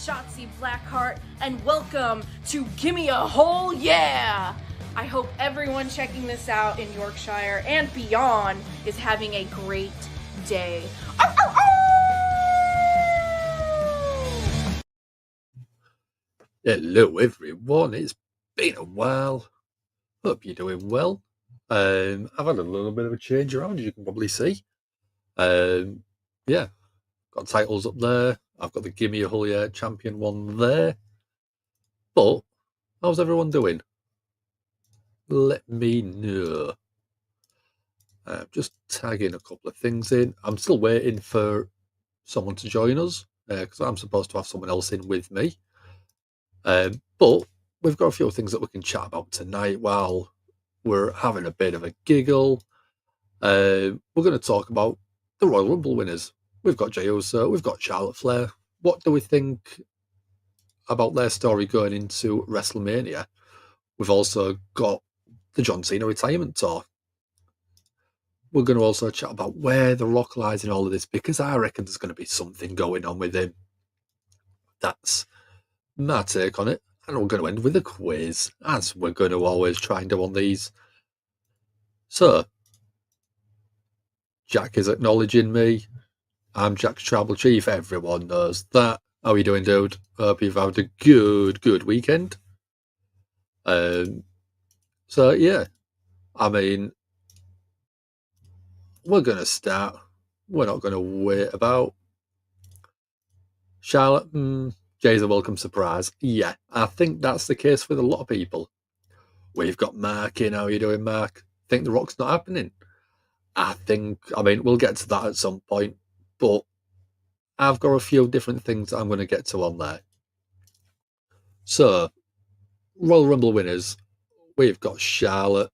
Shotzi Blackheart, and welcome to Gimme a Whole Yeah! I hope everyone checking this out in Yorkshire and beyond is having a great day. Ow, ow, ow! Hello everyone, it's been a while. Hope you're doing well. I've had a little bit of a change around, as you can probably see. Yeah, got titles up there. I've got the Gimme a Whole Yeah champion one there. But how's everyone doing? Let me know. Just tagging a couple of things in. I'm still waiting for someone to join us because I'm supposed to have someone else in with me. But we've got a few things that we can chat about tonight while we're having a bit of a giggle. We're going to talk about the Royal Rumble winners. We've got Jey Uso, we've got Charlotte Flair. What do we think about their story going into WrestleMania? We've also got the John Cena retirement tour. We're going to also chat about where The Rock lies in all of this, because I reckon there's going to be something going on with him. That's my take on it. And we're going to end with a quiz, as we're going to always try and do on these. So, Jack is acknowledging me. I'm Jack's Tribal Chief. Everyone knows that. How are you doing, dude? Hope you've had a good weekend. So, yeah. I mean, we're going to start. We're not going to wait about. Charlotte, Jay's a welcome surprise. Yeah, I think that's the case with a lot of people. We've got Mark in. How are you doing, Mark? Think The Rock's not happening? I mean, we'll get to that at some point, but I've got a few different things that I'm going to get to on there. So, Royal Rumble winners, we've got Charlotte.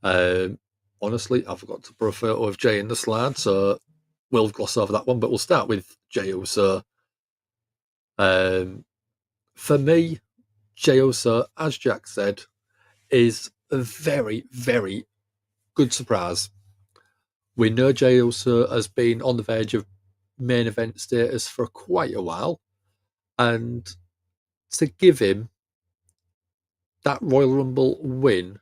Honestly, I forgot to put a photo of Jay in the slide, so we'll gloss over that one, but we'll start with Jey Uso. For me, Jey Uso, as Jack said, is a very, very good surprise. We know Jey Uso has been on the verge of main event status for quite a while, and to give him that Royal Rumble win,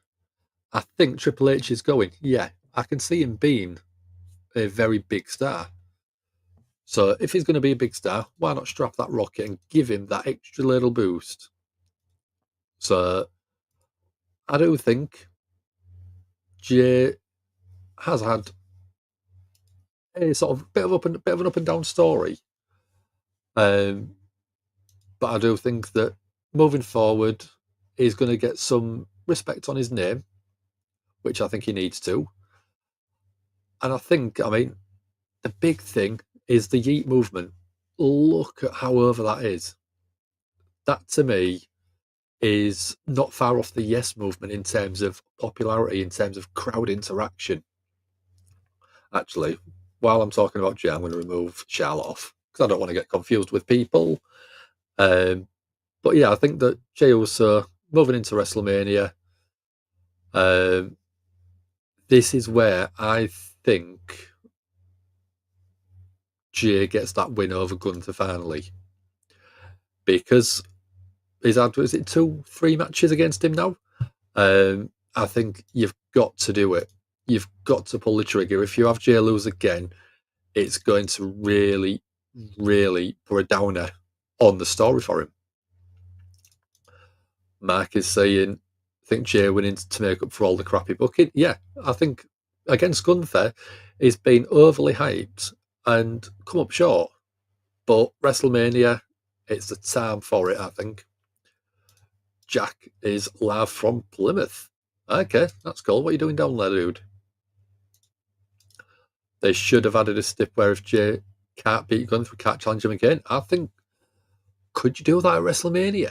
I think Triple H is going, yeah, I can see him being a very big star. So if he's going to be a big star, why not strap that rocket and give him that extra little boost? So I do think Jay has had a sort of bit of an up and down story. But I do think that moving forward, he's going to get some respect on his name, which I think he needs to. And I mean, the big thing is the Yeet movement. Look at how over that is. That to me is not far off the Yes movement in terms of popularity, in terms of crowd interaction. Actually, while I'm talking about Jay, I'm going to remove Charlotte off because I don't want to get confused with people. But yeah, I think that Jey Uso moving into WrestleMania, this is where I think Jay gets that win over Gunther finally, because he's had, is it 2-3 matches against him now? I think you've got to do it. You've got to pull the trigger. If you have Jay lose again, it's going to really, really put a downer on the story for him. Mark is saying, I think Jay winning to make up for all the crappy booking. Yeah, I think against Gunther, he's been overly hyped and come up short. But WrestleMania, it's the time for it, I think. Jack is live from Plymouth. Okay, that's cool. What are you doing down there, dude? They should have added a stip where if Jay can't beat Gunther, can't challenge him again. I think, could you do that at WrestleMania?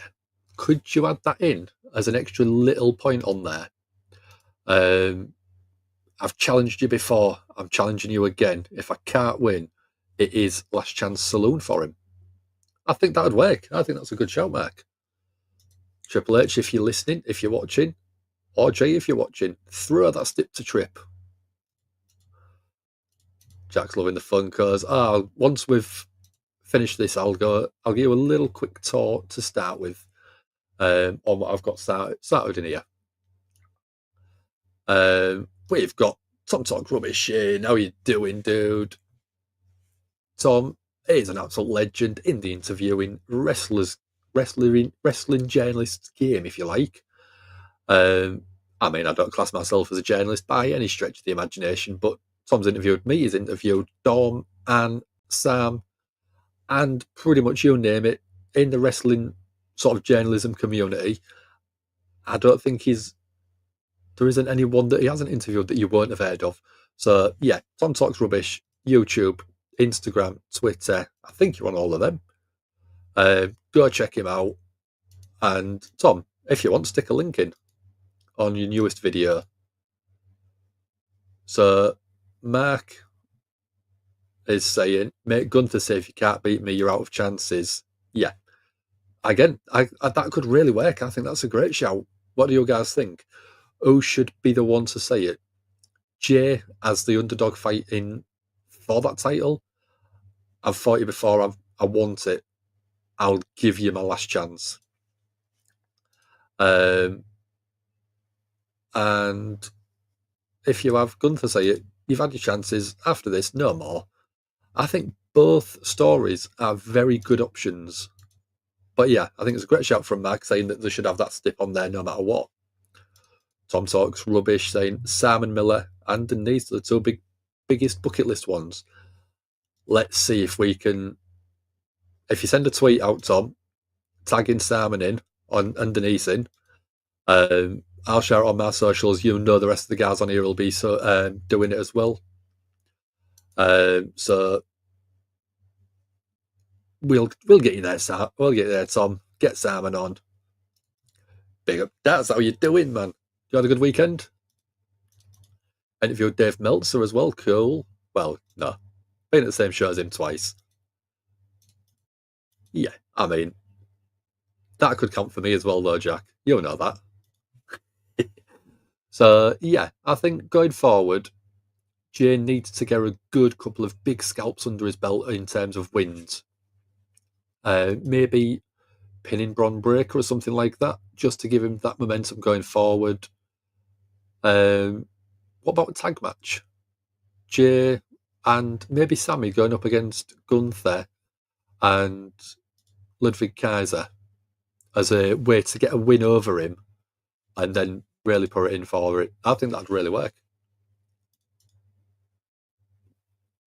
Could you add that in as an extra little point on there? I've challenged you before. I'm challenging you again. If I can't win, it is last chance saloon for him. I think that would work. I think that's a good shout, Mark. Triple H, if you're listening, if you're watching, or Jay, if you're watching, throw that stip to Trip. Jack's loving the fun because once we've finish this, I'll give you a little quick tour to start with on what I've got started in here. We've got Tom Talk Rubbish in. How you doing, dude? Tom is an absolute legend in the interviewing wrestling journalist game, if you like. I mean, I don't class myself as a journalist by any stretch of the imagination, but Tom's interviewed me, he's interviewed Dom and Sam, and pretty much you name it in the wrestling sort of journalism community. I don't think there isn't anyone that he hasn't interviewed that you won't have heard of. So yeah, Tom Talks Rubbish, YouTube, Instagram, Twitter. I think you're on all of them. Go check him out. And Tom, if you want, stick a link in on your newest video. So Mark is saying, "Make Gunther say if you can't beat me, you're out of chances." Yeah. Again, I that could really work. I think that's a great shout. What do you guys think? Who should be the one to say it? Jay as the underdog fighting for that title. I've fought you before. I want it. I'll give you my last chance. And if you have Gunther say it, you've had your chances. After this, no more. I think both stories are very good options. But yeah, I think it's a great shout from Mark saying that they should have that stip on there no matter what. Tom Talks Rubbish saying Sam and Miller and Denise are the two biggest bucket list ones. Let's see if we can. If you send a tweet out, Tom, tagging Simon in and Denise in, I'll share it on my socials. You know the rest of the guys on here will be doing it as well. So we'll get you there, Sam. We'll get you there, Tom. Get Simon on. Big up. That's how you doing, man. You had a good weekend? Interviewed Dave Meltzer as well. Cool. Well, no. Been at the same show as him twice. Yeah, I mean, that could count for me as well, though, Jack. You know that. So, yeah, I think going forward, Jay needs to get a good couple of big scalps under his belt in terms of wins. Maybe pinning Bron Breakker or something like that, just to give him that momentum going forward. What about a tag match? Jay and maybe Sammy going up against Gunther and Ludwig Kaiser as a way to get a win over him and then really put it in for it. I think that'd really work.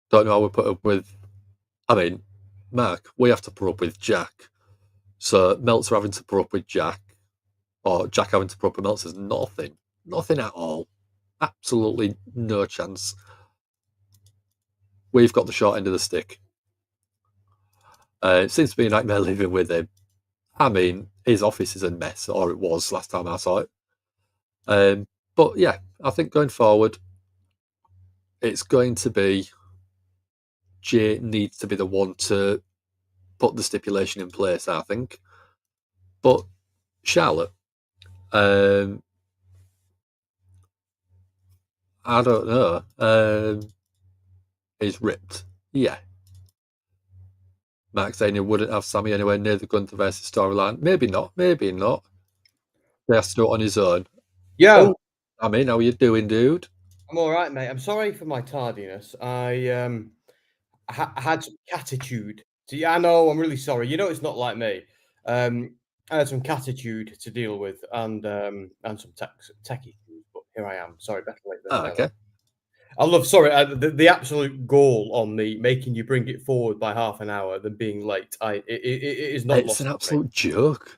Don't know how we put up with. I mean, Mark, we have to put up with Jack. So Meltzer having to put up with Jack, or Jack having to put up with Meltzer is nothing. Nothing at all. Absolutely no chance. We've got the short end of the stick. It seems to be a nightmare living with him. I mean, his office is a mess, or it was last time I saw it. But yeah, I think going forward, it's going to be Jay needs to be the one to put the stipulation in place, I think. But Charlotte, I don't know. Is ripped. Yeah. Mark saying he wouldn't have Sammy anywhere near the Gunther versus storyline. Maybe not. Maybe not. He has to do it on his own. Yo, I mean, how you doing, dude? I'm all right, mate. I'm sorry for my tardiness. I had some catitude. So, yeah, I know. I'm really sorry. You know, it's not like me. I had some catitude to deal with and some tech issues. But here I am. Sorry, better late than never. Okay. I love. Sorry, the absolute goal on me making you bring it forward by half an hour than being late. It is not. It's an absolute joke.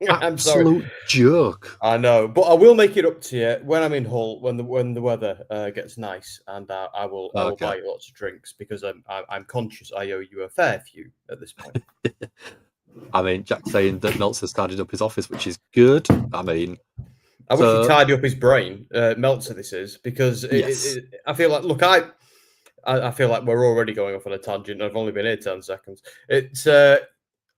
I'm sorry. Absolute joke. I know, but I will make it up to you when I'm in Hull, when the weather gets nice, and I will buy you lots of drinks because I'm conscious I owe you a fair few at this point. I mean, Jack's saying that Meltzer's tidied up his office, which is good. I mean, I wish he tidied up his brain, Meltzer. This is because I feel like I feel like we're already going off on a tangent. I've only been here 10 seconds. It's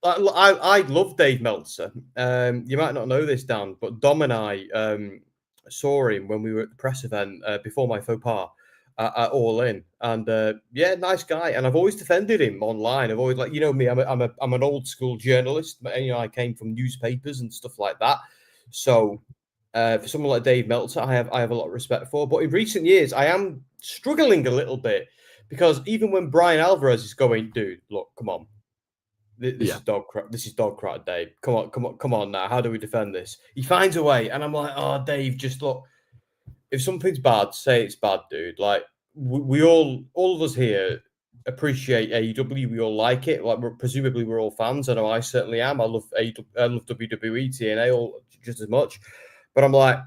I love Dave Meltzer. You might not know this, Dan, but Dom and I saw him when we were at the press event before my faux pas at All In, and yeah, nice guy. And I've always defended him online. I've always like, you know me, I'm an old school journalist. You know, I came from newspapers and stuff like that. So for someone like Dave Meltzer, I have a lot of respect for. But in recent years, I am struggling a little bit because even when Brian Alvarez is going, dude, look, come on. This is dog crap. This is dog crap, Dave. Come on now. How do we defend this? He finds a way, and I'm like, oh, Dave, just look. If something's bad, say it's bad, dude. Like we all of us here appreciate AEW. We all like it. Like presumably we're all fans. I know I certainly am. I love AEW, I love WWE, TNA all just as much. But I'm like,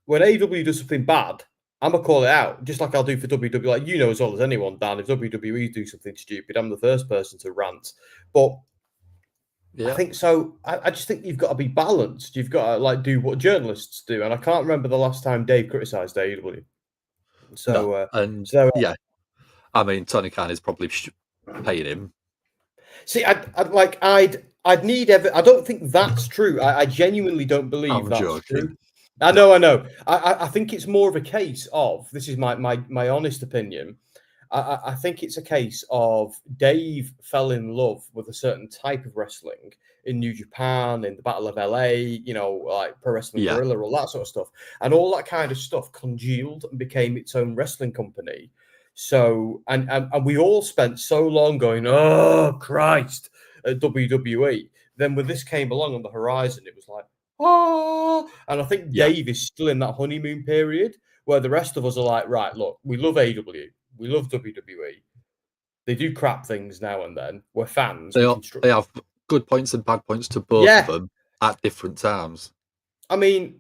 when AEW does something bad, I'm gonna call it out, just like I'll do for WWE. Like you know as well as anyone, Dan. If WWE do something stupid, I'm the first person to rant. But I think so. I just think you've got to be balanced. You've got to like do what journalists do, and I can't remember the last time Dave criticised AEW. So, yeah, I mean, Tony Khan is probably paying him. See, I'd need I don't think that's true. I genuinely don't believe that's true. I know. I think it's more of a case of, this is my honest opinion. I think it's a case of Dave fell in love with a certain type of wrestling in New Japan, in the Battle of LA, you know, like Pro Wrestling Guerrilla, all that sort of stuff. And all that kind of stuff congealed and became its own wrestling company. So, and we all spent so long going, oh, Christ, at WWE. Then when this came along on the horizon, it was like, oh. And I think Dave is still in that honeymoon period where the rest of us are like, right, look, we love AEW. We love WWE. They do crap things now and then. We're fans. They have good points and bad points to both of them at different times. I mean,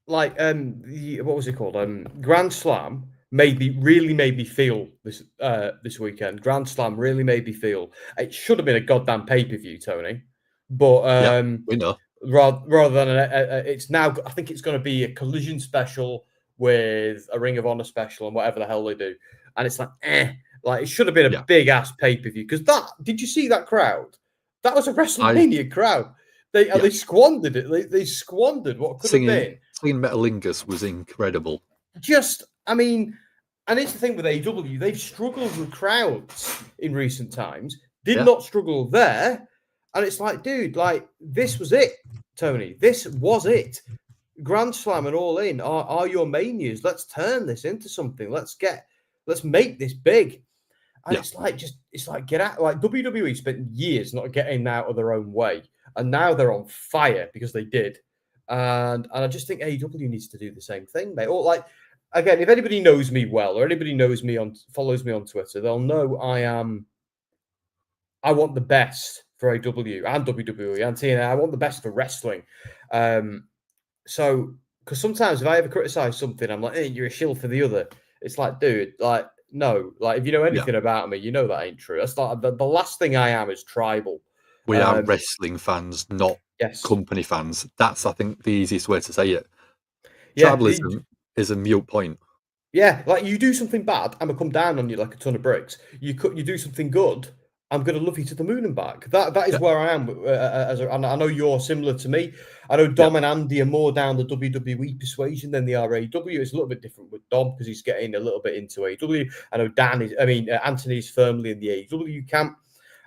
like, what was it called? Grand Slam really made me feel this weekend. Grand Slam really made me feel. It should have been a goddamn pay-per-view, Tony. But we know. Rather than it's now, I think it's going to be a Collision special with a Ring of Honor special and whatever the hell they do. And it's like, like it should have been a big ass pay-per-view. Because did you see that crowd? That was a WrestleMania crowd. They squandered it. They squandered what could have been. Seeing Metalingus was incredible. I mean, and it's the thing with AEW, they've struggled with crowds in recent times. Did not struggle there. And it's like, dude, like this was it, Tony. This was it. Grand Slam and All In are your manias. Let's turn this into something. Let's make this big. And it's like get out. Like WWE spent years not getting out of their own way, and now they're on fire because they did. And I just think AEW needs to do the same thing, mate. Or like, again, if anybody knows me well, or anybody follows me on Twitter, they'll know I want the best for AEW and WWE and TNA. I want the best for wrestling. So, because sometimes if I ever criticize something, I'm like, hey, you're a shill for the other. It's like, dude, like, no, like if you know anything about me, you know that ain't true. That's like the last thing I am is tribal. We are wrestling fans, not company fans. That's, I think, the easiest way to say it. Tribalism is a mute point. Yeah, like you do something bad, I'm gonna come down on you like a ton of bricks. You do something good, I'm going to love you to the moon and back. That is where I am. And I know you're similar to me. I know Dom and Andy are more down the WWE persuasion than the RAW. It's a little bit different with Dom because he's getting a little bit into AEW. I know Anthony's firmly in the AEW camp.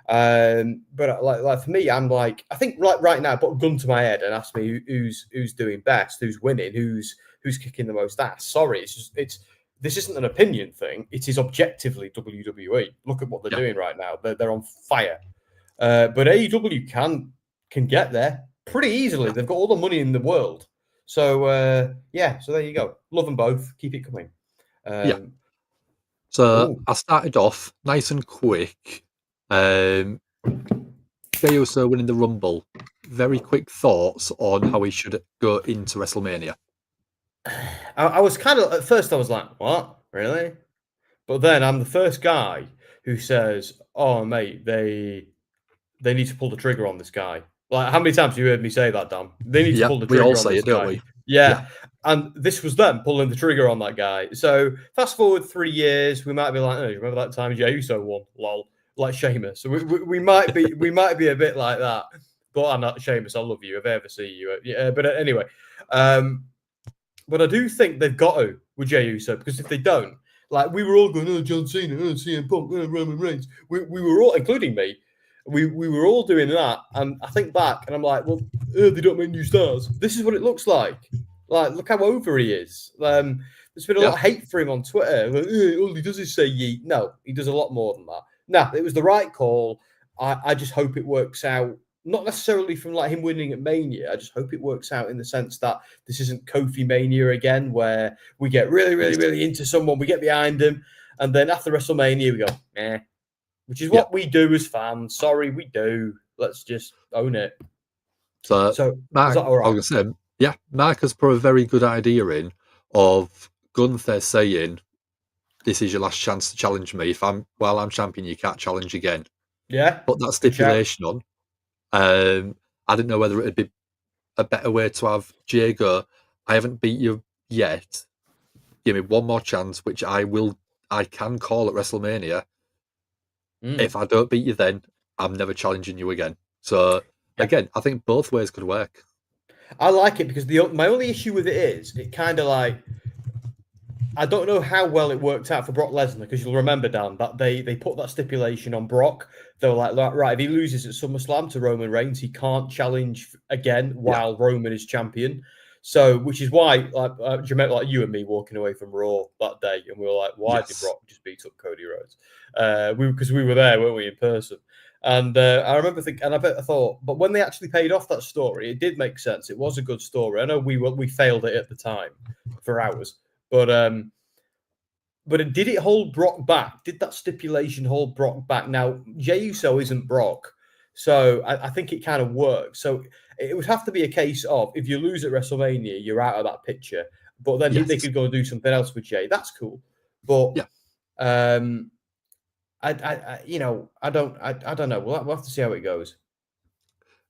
But like for me, I'm like, I think right now, put a gun to my head and ask me who's doing best, who's winning, who's kicking the most ass. Sorry, this isn't an opinion thing. It is objectively WWE. Look at what they're doing right now. They're on fire. But AEW can get there pretty easily. They've got all the money in the world. So so there you go. Love them both. Keep it coming. So I started off nice and quick. Jey Uso winning the Rumble. Very quick thoughts on how he should go into WrestleMania. I was kind of, at first I was like, what? Really? But then I'm the first guy who says, oh, mate, they need to pull the trigger on this guy. Like, how many times have you heard me say that, Dan? They need to pull the trigger on this guy. We all say it, don't we? Yeah. And this was them pulling the trigger on that guy. So fast forward 3 years, we might be like, oh, you remember that time Jey Uso won? Lol. Like Sheamus. So we might be a bit like that. But I'm not Sheamus. I love you if I ever see you. Yeah. But anyway, but I do think they've got to with Jey Uso, because if they don't, Like we were all going, oh, John Cena, oh, CM Punk, oh, Roman Reigns. We were all, including me, we were all doing that. And I think back and I'm like, well, they don't make new stars. This is what it looks like. Like, look how over he is. There's been a lot of hate for him on Twitter. Like, all he does is say yeet. No, he does a lot more than that. No, it was the right call. I just hope it works out. Not necessarily from like him winning at Mania. I just hope it works out in the sense that this isn't Kofi Mania again, where we get really, really, really into someone, we get behind him, and then after WrestleMania we go, eh, which is what we do as fans. Sorry, we do. Let's just own it. So Mark, is that all right? I was going to say, yeah, Mark has put a very good idea in of Gunther saying, "This is your last chance to challenge me. While I'm champion, you can't challenge again." Yeah, put that stipulation on. I didn't know whether it'd be a better way to have Jay go, I haven't beat you yet. Give me one more chance, which I can call at WrestleMania. If I don't beat you then, I'm never challenging you again. So again, I think both ways could work. I like it because my only issue with it is it kind of like, I don't know how well it worked out for Brock Lesnar, because you'll remember, Dan, that they put that stipulation on Brock. They were like, right, if he loses at SummerSlam to Roman Reigns, he can't challenge again while Roman is champion. So, which is why, like, you and me walking away from Raw that day, and we were like, why did Brock just beat up Cody Rhodes? Because we were there, weren't we, in person? And I remember thinking, and I thought, but when they actually paid off that story, it did make sense. It was a good story. I know we failed it at the time for hours. But did it hold Brock back? Did that stipulation hold Brock back? Now, Jey Uso isn't Brock, so I think it kind of works. So it would have to be a case of, if you lose at WrestleMania, you're out of that picture. But then they could go and do something else with Jey. That's cool. But I don't know. We'll have to see how it goes.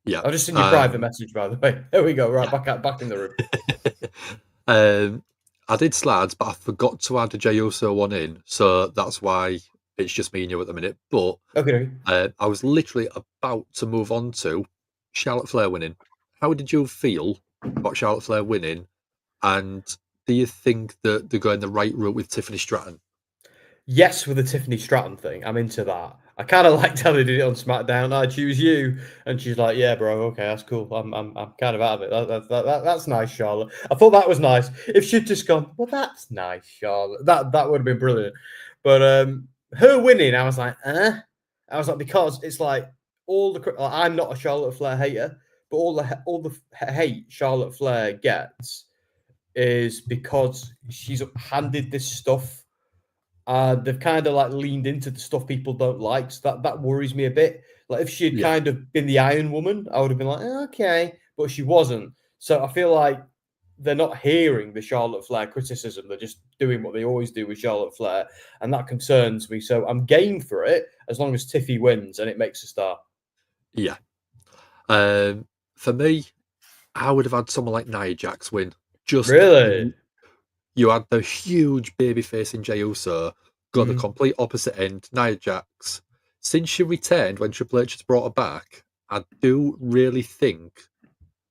Yeah, I've just seen your private message, by the way. There we go. Right, back in the room. I did slides, but I forgot to add a Jey Uso one in, so that's why it's just me and you at the minute. But I was literally about to move on to Charlotte Flair winning. How did you feel about Charlotte Flair winning? And do you think that they're going the right route with Tiffany Stratton? Yes, with the Tiffany Stratton thing, I'm into that. I kind of liked how they did it on SmackDown. I choose you, and she's like, "Yeah, bro, okay, that's cool. I'm kind of out of it. That's nice, Charlotte." I thought that was nice. If she'd just gone, "Well, that's nice, Charlotte," that would have been brilliant. But her winning, I was like, I was like, because it's like I'm not a Charlotte Flair hater, but all the hate Charlotte Flair gets is because she's handed this stuff. They've kind of like leaned into the stuff people don't like, so that worries me a bit. Like if she'd kind of been the Iron Woman, I would have been like, okay, but she wasn't. So I feel like they're not hearing the Charlotte Flair criticism. They're just doing what they always do with Charlotte Flair, and that concerns me. So I'm game for it as long as Tiffy wins and it makes a start. Yeah. For me, I would have had someone like Nia Jax win. Just really. You had the huge babyface in Jey Uso, got the complete opposite end, Nia Jax. Since she returned when Triple H has brought her back, I do really think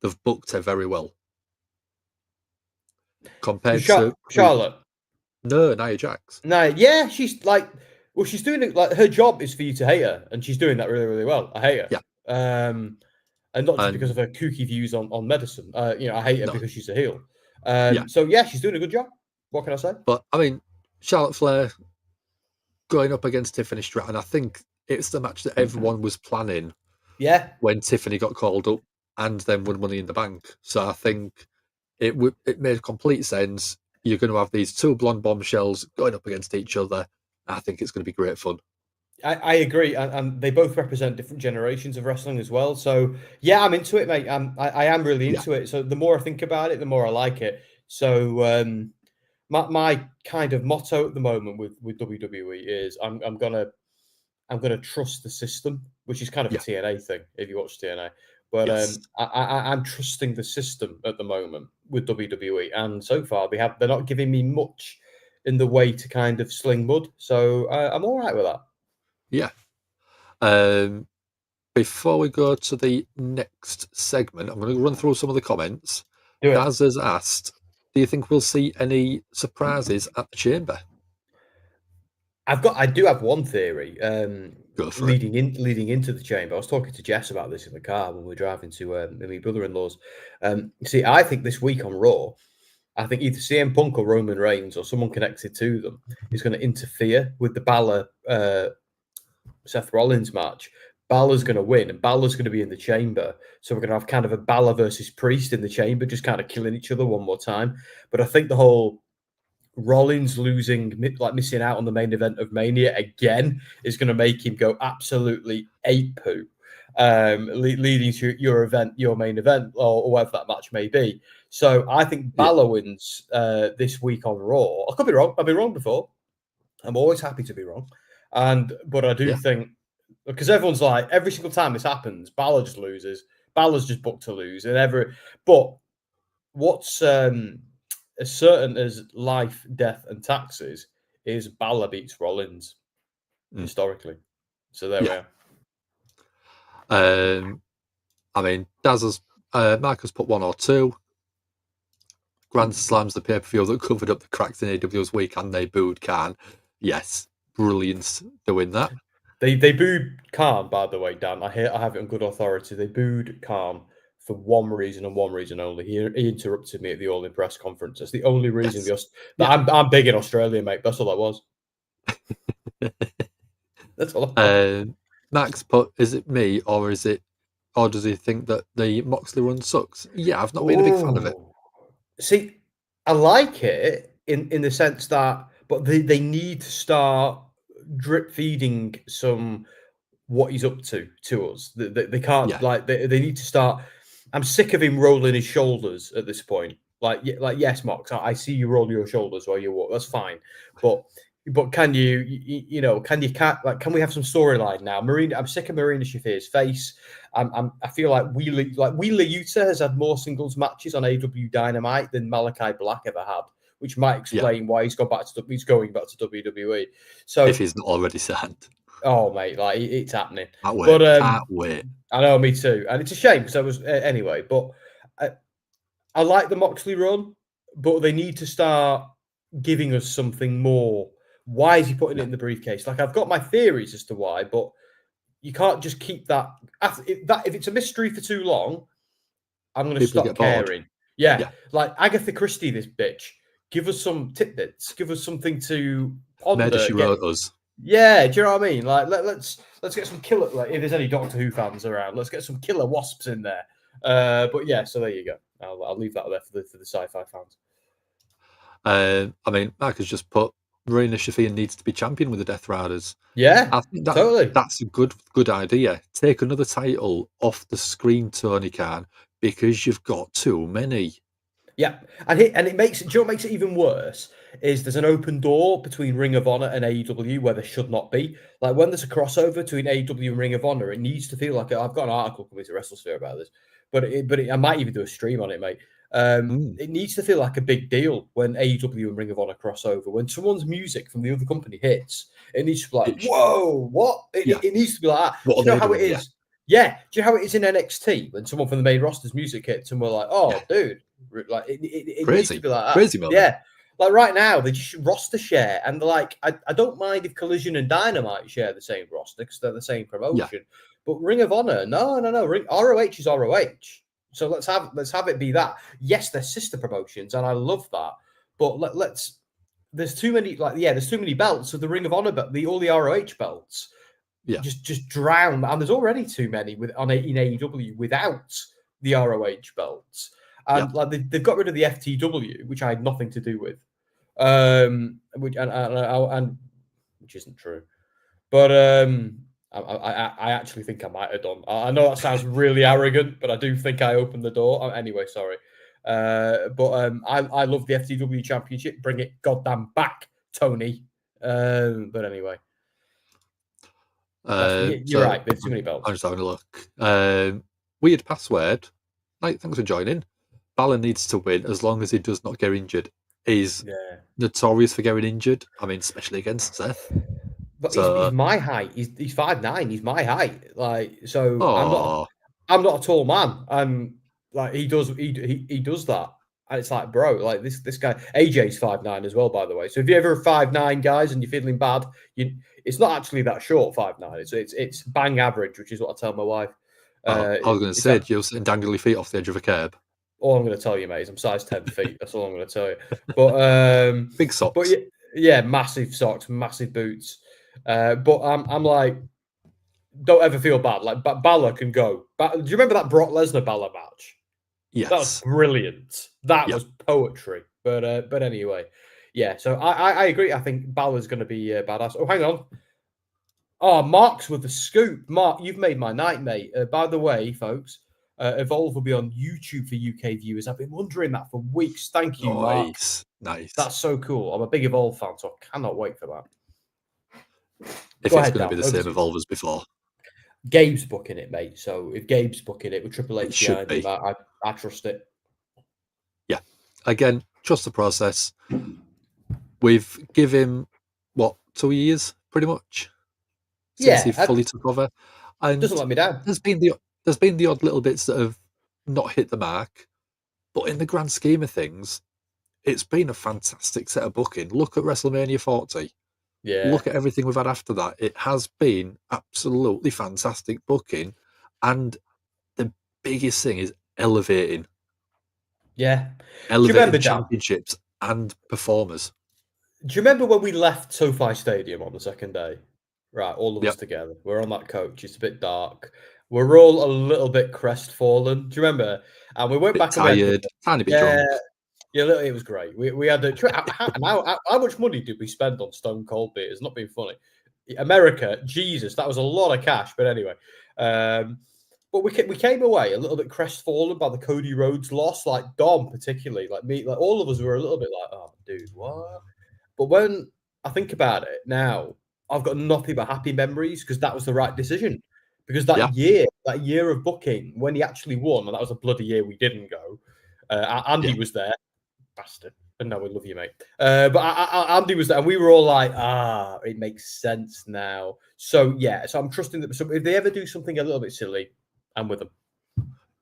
they've booked her very well. Compared to Charlotte. No, Nia Jax. Yeah, she's like, well, she's doing it like her job is for you to hate her, and she's doing that really, really well. I hate her. Yeah. And not just because of her kooky views on medicine. I hate her because she's a heel. Yeah. So yeah, she's doing a good job. What can I say? But I mean, Charlotte Flair going up against Tiffany Stratton, I think it's the match that everyone was planning. Yeah. When Tiffany got called up and then won Money in the Bank, so I think it made complete sense. You're going to have these two blonde bombshells going up against each other. I think it's going to be great fun. I agree, and they both represent different generations of wrestling as well. So yeah, I'm into it, mate. I am really into it. So the more I think about it, the more I like it. So my kind of motto at the moment with WWE is I'm gonna trust the system, which is kind of a TNA thing if you watch TNA. But I'm trusting the system at the moment with WWE, and so far they're not giving me much in the way to kind of sling mud. So I'm all right with that. Yeah. Before we go to the next segment, I'm going to run through some of the comments. Daz has asked, do you think we'll see any surprises at the Chamber? I do have one theory. Go for it. Leading into the chamber. I was talking to Jess about this in the car when we were driving to my brother-in-law's. See, I think this week on Raw, I think either CM Punk or Roman Reigns or someone connected to them is going to interfere with the Balor Seth Rollins match. Balor's going to win, and Balor's going to be in the chamber. So we're going to have kind of a Balor versus Priest in the chamber, just kind of killing each other one more time. But I think the whole Rollins losing, like missing out on the main event of Mania again, is going to make him go absolutely ape poo, leading to your main event, or whatever that match may be. So I think Balor wins this week on Raw. I could be wrong. I've been wrong before. I'm always happy to be wrong, but I do think, because everyone's like, every single time this happens, Balor just loses. Balor's just booked to lose, but what's as certain as life, death, and taxes is Balor beats Rollins historically. So there we are. I mean, Marcus put 1 or 2. Grand Slam's the pay-per-view that covered up the cracks in AW's week, and they booed Khan. Yes, brilliant doing that. They booed Khan, by the way, Dan. I have it on good authority. They booed Khan for one reason and one reason only. He interrupted me at the All In press conference. That's the only reason. Yes. I'm big in Australia, mate. That's all that was. That's all. Max put, is it me or does he think that the Moxley run sucks? Yeah, I've not been a big fan of it. See, I like it in the sense that, but they need to start drip feeding some what he's up to us. They can't they need to start. I'm sick of him rolling his shoulders at this point. Like yes, Mox, I see you roll your shoulders while you walk. That's fine, but can can we have some storyline now? I'm sick of Marina Shafir's face. I feel like Wheeler Yuta has had more singles matches on AW Dynamite than Malachi Black ever had, which might explain why he's going back to WWE. So if he's not already signed. Oh mate, like it's happening. Can't wait. I know, me too, and it's a shame because I was anyway. But I like the Moxley run, but they need to start giving us something more. Why is he putting it in the briefcase? Like, I've got my theories as to why, but you can't just keep that. If it's a mystery for too long, I'm going to stop caring. Yeah, like Agatha Christie, this bitch. Give us some tidbits. Give us something to ponder. She wrote us. Yeah, do you know what I mean? Like, let's get some killer. Like, if there's any Doctor Who fans around, let's get some killer wasps in there. But yeah, so there you go. I'll leave that there for the sci-fi fans. I mean, Marcus just put Marina Shafir needs to be champion with the Death Riders. Yeah, I think totally. That's a good idea. Take another title off the screen, Tony Khan, because you've got too many. Yeah, and it makes it. Do you know what makes it even worse? Is there's an open door between Ring of Honor and AEW where there should not be. Like, when there's a crossover between AEW and Ring of Honor, it needs to feel like I've got an article coming to WrestleSphere about this, but I might even do a stream on it, mate. It needs to feel like a big deal when AEW and Ring of Honor cross over. When someone's music from the other company hits, it needs to be like, whoa, what? It needs to be like that. Do you know how it is? Yeah. Do you know how it is in NXT when someone from the main roster's music hits and we're like, oh, dude, like it needs to be like that. Crazy moment. Yeah. Like right now, they just roster share, and they're like, I don't mind if Collision and Dynamite share the same roster because they're the same promotion. Yeah. But Ring of Honor, no. ROH is ROH. So let's have it be that. Yes, they're sister promotions, and I love that. But let's. There's too many. There's too many belts. So the Ring of Honor, but all the ROH belts, just drown. And there's already too many in AEW without the ROH belts. And they've got rid of the FTW, which I had nothing to do with, which isn't true. But I actually think I might have done. I know that sounds really arrogant, but I do think I opened the door. Anyway, sorry. I love the FTW Championship. Bring it goddamn back, Tony. But anyway. You're right. There's too many belts. I'm just having a look. Weird password. Thanks for joining. Balor needs to win as long as he does not get injured. He's notorious for getting injured. I mean, especially against Seth. But he's my height. He's 5'9". He's my height. Like, so I'm not a tall man. And like he does that. And it's like, bro, like this guy, AJ's 5'9" as well, by the way. So if you're ever 5'9" guys and you're feeling bad, it's not actually that short, 5'9". It's bang average, which is what I tell my wife. I was going to say, you're sitting dangling your feet off the edge of a curb. All I'm going to tell you, mate, is I'm size 10 feet. That's all I'm going to tell you. But big socks. But yeah, massive socks, massive boots. But I'm like, don't ever feel bad. Like Balor can go. Do you remember that Brock Lesnar Balor match? Yes, that was brilliant. That was poetry. But anyway, yeah. So I agree. I think Balor's going to be badass. Oh, hang on. Oh, Mark's with the scoop. Mark, you've made my night, mate. By the way, folks, Evolve will be on YouTube for UK viewers. I've been wondering that for weeks. Thank you, Mark. Nice. That's so cool. I'm a big Evolve fan, so I cannot wait for that. If it's going to be the same Evolve as before. Gabe's booking it, mate. So if Gabe's booking it with Triple H behind him, I trust it. Yeah. Again, trust the process. We've given him, 2 years, pretty much, since he fully took over. And doesn't let me down. There's been the odd little bits that have not hit the mark, but in the grand scheme of things, it's been a fantastic set of booking. Look at WrestleMania 40. Yeah. Look at everything we've had after that. It has been absolutely fantastic booking. And the biggest thing is elevating. Yeah. Elevating championships and performers. Do you remember when we left SoFi Stadium on the second day? Right, all of us together. We're on that coach. It's a bit dark. We're all a little bit crestfallen. Do you remember? And we went back tired, tiny bit drunk. Yeah, it was great. We had how much money did we spend on Stone Cold beers? Not being funny. America, Jesus, that was a lot of cash. But anyway, but we came away a little bit crestfallen by the Cody Rhodes loss. Like Dom, particularly, like me, like all of us were a little bit like, "Oh, dude, what?" But when I think about it now, I've got nothing but happy memories because that was the right decision. Because that year of booking, when he actually won, and that was a bloody year we didn't go. Andy was there. Bastard. But no, we love you, mate. But Andy was there, and we were all like, it makes sense now. So, yeah, so I'm trusting that. So if they ever do something a little bit silly, I'm with them.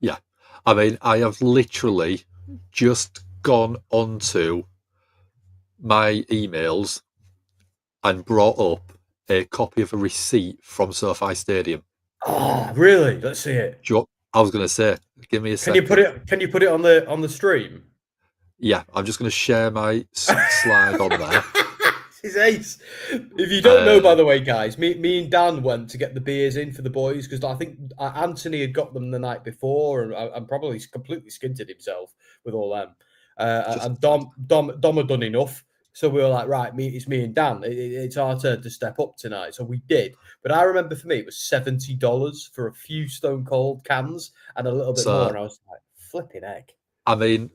Yeah. I mean, I have literally just gone onto my emails and brought up a copy of a receipt from SoFi Stadium. Oh, really? Let's see it. I was going to say, give me a second. Can you put it on the stream? Yeah, I'm just going to share my slide on there. It's ace. If you don't know, by the way, guys, me and Dan went to get the beers in for the boys because I think Anthony had got them the night before and probably completely skinted himself with all them. And Dom had done enough. So we were like, right, it's me and Dan. It's our turn to step up tonight. So we did. But I remember for me, it was $70 for a few Stone Cold cans and a little bit more. And I was like, flipping heck. I mean,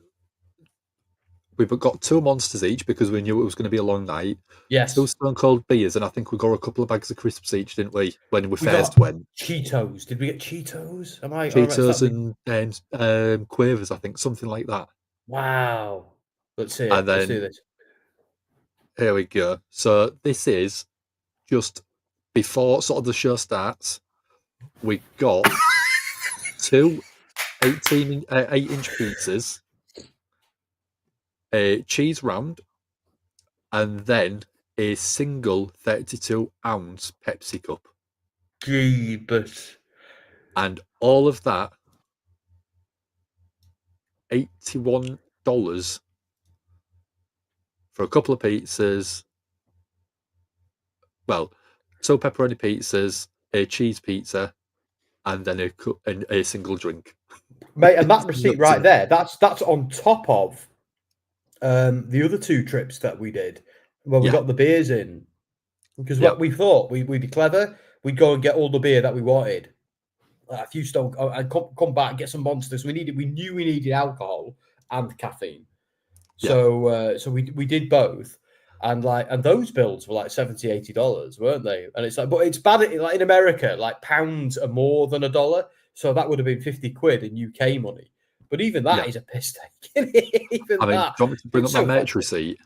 we've got 2 monsters each because we knew it was going to be a long night. Yes. 2 Stone Cold beers, and I think we got a couple of bags of crisps each, didn't we? When we first went. Cheetos. Did we get Cheetos? Cheetos and Quavers, I think, something like that. Wow. Let's see it. Let's do this. Here we go. So this is just before sort of the show starts. We got 2 8-inch pizzas, a cheese round, and then a single 32-ounce Pepsi cup. Jeebus. And all of that, $81 for a couple of pizzas. Well, 2 pepperoni pizzas, a cheese pizza, and then a single drink. Mate, and that receipt right there, that's on top of the other 2 trips that we did where we got the beers in. Because what we thought, we'd be clever, we'd go and get all the beer that we wanted. A few Stone and come back, get some monsters. We knew we needed alcohol and caffeine. So we did both. And those bills were like $70-$80, weren't they? And it's like, but it's bad like in America, like pounds are more than $1. So that would have been 50 quid in UK money. But even that is a piss take. Do you want me to bring up my merch receipt?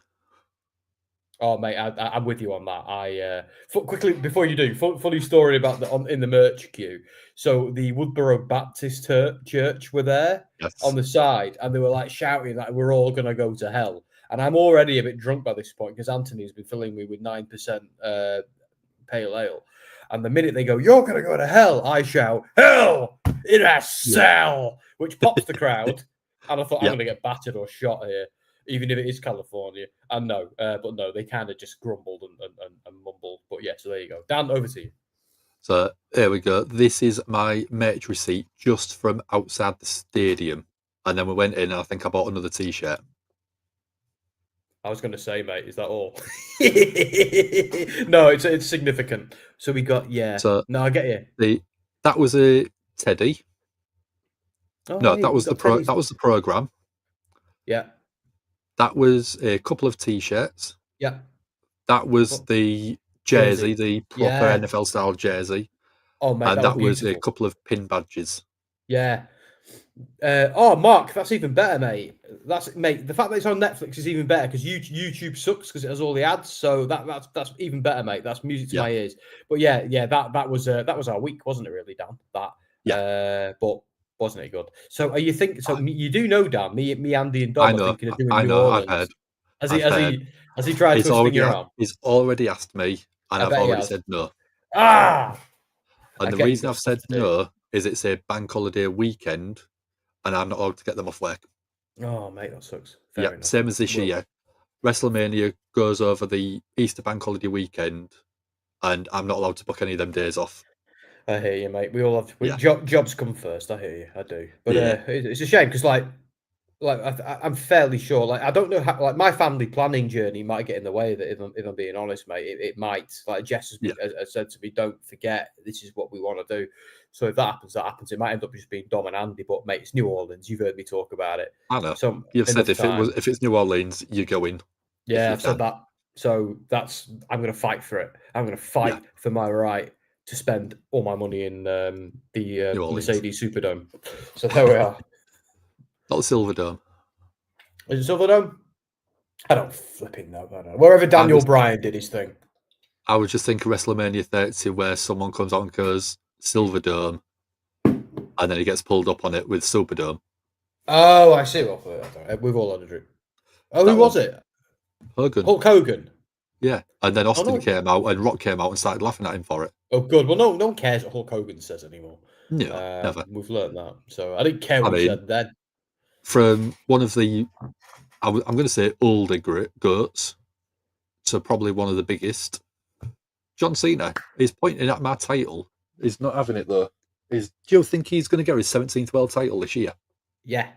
Oh, mate, I'm with you on that. Quickly before you do, funny story about in the merch queue. So the Woodborough Baptist Church were there on Yes. the side, and they were like shouting that we're all gonna go to hell. And I'm already a bit drunk by this point because Anthony's been filling me with 9% pale ale. And the minute they go, "You're gonna go to hell," I shout, "Hell in a cell," which pops the crowd. And I thought, I'm gonna get battered or shot here, even if it is California. And no, but no, they kind of just grumbled and mumbled. But yeah, so there you go. Dan, over to you. So there we go. This is my merch receipt just from outside the stadium. And then we went in and I think I bought another t-shirt. I was going to say, mate, is that all? No, it's significant. So we got, So no, I get you. That was a Teddy. Oh, No, hey, that was that was the program. Yeah. That was a couple of t-shirts. Yeah. That was the jersey, the proper NFL style jersey. Oh, mate, and that was beautiful. a couple of pin badges. Yeah. Oh, Mark, that's even better, mate. Mate. The fact that it's on Netflix is even better because YouTube sucks because it has all the ads. So that's even better, mate. That's music to my ears. But yeah, that was our week, wasn't it? Really, Dan? But wasn't it good? So are you think? So you do know, Dan? Me, Andy, and Dom are thinking of doing New Orleans. I've heard. Has he tried twisting your arm? He's already asked me, and I've already said no. And the reason I've said no is it's a bank holiday weekend, and I'm not allowed to get them off work. Oh, mate, that sucks. Same as this year. WrestleMania goes over the Easter bank holiday weekend, and I'm not allowed to book any of them days off. I hear you, mate. We all have jobs come first. I hear you. I do. But it's a shame because, I'm fairly sure. Like, I don't know how. Like, my family planning journey might get in the way of it. If I'm being honest, mate, it might. Like Jess has said to me, "Don't forget, this is what we want to do." So if that happens, that happens. It might end up just being Dom and Andy. But mate, it's New Orleans. You've heard me talk about it. I know. So you've said if it's New Orleans, you go in. Yeah, I've said that. So I'm going to fight for it. I'm going to fight for my right to spend all my money in the Mercedes Superdome. So there we are. Not the Silverdome. Is it Silverdome? I don't flipping know. I don't know. Wherever Daniel Bryan did his thing. I was just thinking WrestleMania 30 where someone comes out and goes Silverdome, and then he gets pulled up on it with Superdome. Oh, I see. We've all had a drink. Oh, who was it? Hogan. Hulk Hogan. Yeah, and then Austin came out and Rock came out and started laughing at him for it. Oh, good. Well, no one cares what Hulk Hogan says anymore. No, never. We've learned that. So I didn't care what he said then. From one of the, I'm going to say older goats to probably one of the biggest, John Cena is pointing at my title. He's not having it though. Do you think he's going to get his 17th world title this year? Yeah.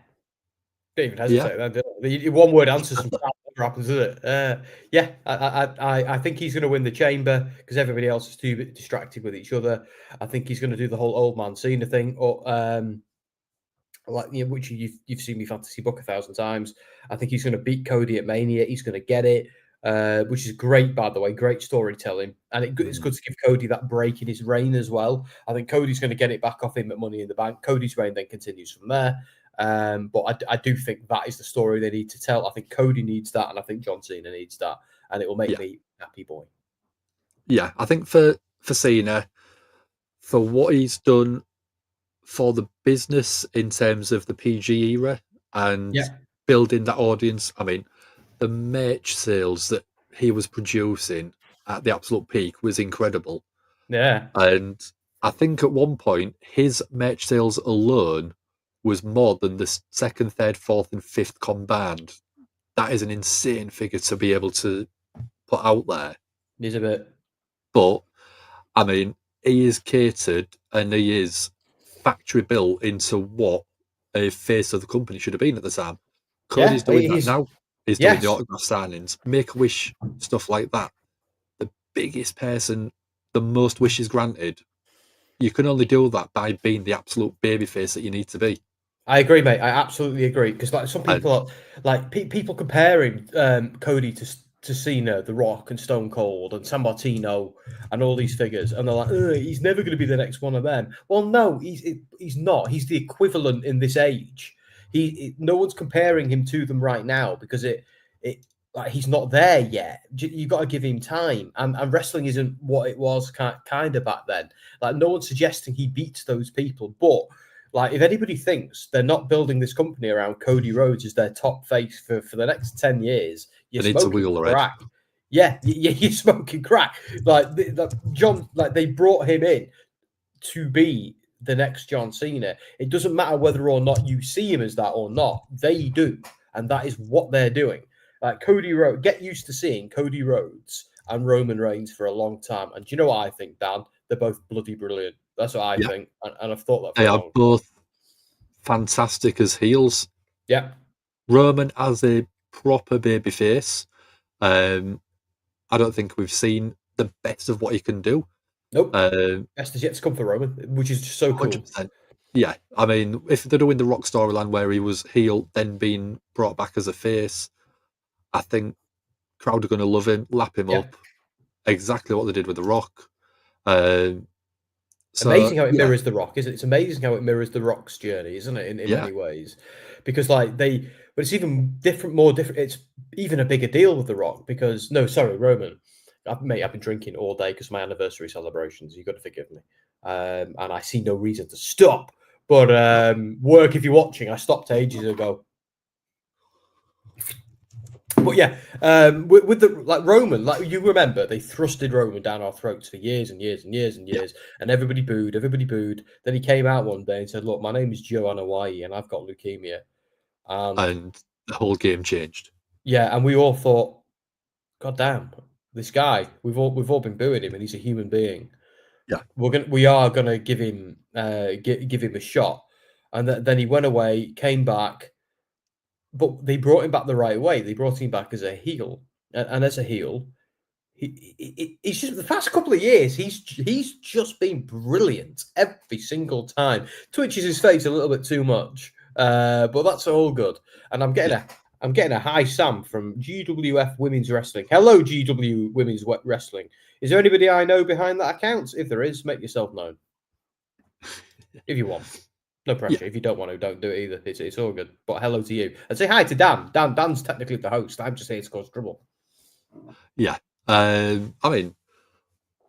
Don't even hesitate. The one word answer sometimes never happens, is it? Yeah, I think he's going to win the chamber because everybody else is too distracted with each other. I think he's going to do the whole old man Cena thing, or which you've seen me fantasy book 1,000 times. I think he's going to beat Cody at Mania. He's going to get it, which is great, by the way. Great storytelling, and it's good to give Cody that break in his reign as well. I think Cody's going to get it back off him at Money in the Bank. Cody's reign then continues from there. But I do think that is the story they need to tell. I think Cody needs that, and I think John Cena needs that, and it will make me a happy boy. Yeah, I think for Cena, for what he's done for the business in terms of the PG era and building that audience, I mean, the merch sales that he was producing at the absolute peak was incredible. Yeah. And I think at one point, his merch sales alone was more than the second, third, fourth, and fifth combined. That is an insane figure to be able to put out there. It is a bit. But, I mean, he is catered and he is factory built into what a face of the company should have been at the time. Cody's doing that now. He's doing the autograph signings, Make-A-Wish, stuff like that. The biggest person, the most wishes granted. You can only do that by being the absolute babyface that you need to be. I agree, mate. I absolutely agree. Because some people people comparing Cody to Cena, The Rock, and Stone Cold, and San Martino, and all these figures, and they're like, he's never going to be the next one of them. Well, no, he's not. He's the equivalent in this age. No one's comparing him to them right now because like he's not there yet. You got to give him time. And wrestling isn't what it was kind of back then. Like no one's suggesting he beats those people, but like if anybody thinks they're not building this company around Cody Rhodes as their top face for the next 10 years, you're smoking crack. Yeah, you're smoking crack. Like John, like they brought him in to be the next John Cena. It doesn't matter whether or not you see him as that or not. They do, and that is what they're doing. Like Cody Rhodes, get used to seeing Cody Rhodes and Roman Reigns for a long time. And do you know what I think, Dan? They're both bloody brilliant. That's what I think, and I've thought that. They are both fantastic as heels. Yeah, Roman as a proper babyface. I don't think we've seen the best of what he can do. Nope. Best is yet to come for Roman, which is just so cool. 100%. Yeah, I mean, if they're doing the Rock storyline where he was heel, then being brought back as a face, I think crowd are going to love him, lap him up. Exactly what they did with the Rock. Amazing how it mirrors the Rock, isn't it? It's amazing how it mirrors the Rock's journey, isn't it? In many ways, because like but it's even different, more different. It's even a bigger deal with the Rock because Roman. I've been drinking all day because my anniversary celebrations. You've got to forgive me, and I see no reason to stop. But work, if you're watching, I stopped ages ago. But yeah, with the Roman, like you remember, they thrusted Roman down our throats for years and years and years and years, and everybody booed. Then he came out one day and said, "Look, my name is Joe Hawaii, and I've got leukemia," and the whole game changed. Yeah, and we all thought, "God damn, this guy! We've all been booing him, and he's a human being." Yeah, we are gonna give him give him a shot, and then he went away, came back. But they brought him back the right way. They brought him back as a heel, and as a heel, he's just the past couple of years. He's just been brilliant every single time. Twitches his face a little bit too much, but that's all good. And I'm getting a hi Sam from GWF Women's Wrestling. Hello, GW Women's Wrestling. Is there anybody I know behind that account? If there is, make yourself known. If you want. No pressure. If you don't want to, don't do it either. It's all good. But hello to you. And say hi to Dan. Dan's technically the host. I'm just here to cause trouble. Yeah. I mean,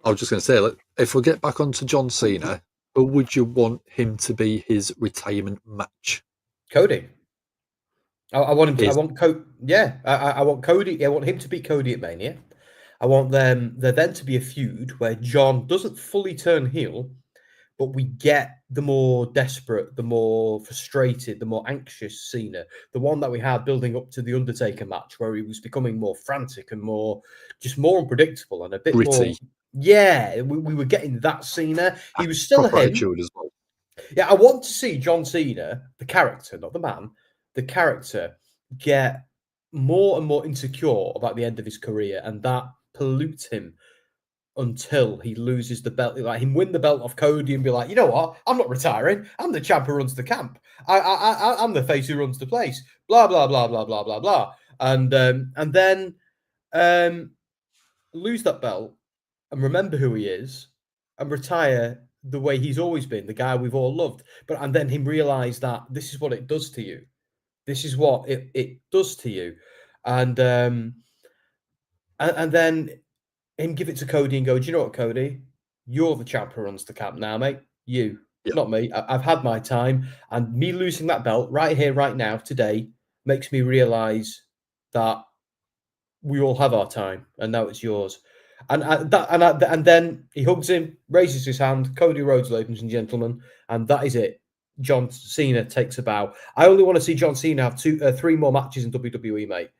I was just going to say, if we get back onto John Cena, who would you want him to be his retirement match? Cody. I want him to. I want Cody. Yeah, I want Cody. I want him to beat Cody at Mania. I want there then to be a feud where John doesn't fully turn heel, but we get the more desperate, the more frustrated, the more anxious Cena, the one that we had building up to the Undertaker match, where he was becoming more frantic and more unpredictable and a bit gritty. More. Yeah, we were getting that Cena. He was still a him. As well. Yeah, I want to see John Cena, the character, not the man, the character, get more and more insecure about the end of his career, and that pollutes him until he loses the belt. Like him win the belt off Cody and be like, you know what? I'm not retiring. I'm the champ who runs the camp. I'm the face who runs the place. Blah blah blah blah blah blah blah. And then lose that belt and remember who he is and retire the way he's always been, the guy we've all loved. And then him realize that this is what it does to you. This is what it does to you. And then him give it to Cody and go, do you know what, Cody? You're the champ who runs the camp now, mate. You, not me. I've had my time. And me losing that belt right here, right now, today, makes me realize that we all have our time, and now it's yours. And then he hugs him, raises his hand. Cody Rhodes, ladies and gentlemen, and that is it. John Cena takes a bow. I only want to see John Cena have 3 more matches in WWE, mate.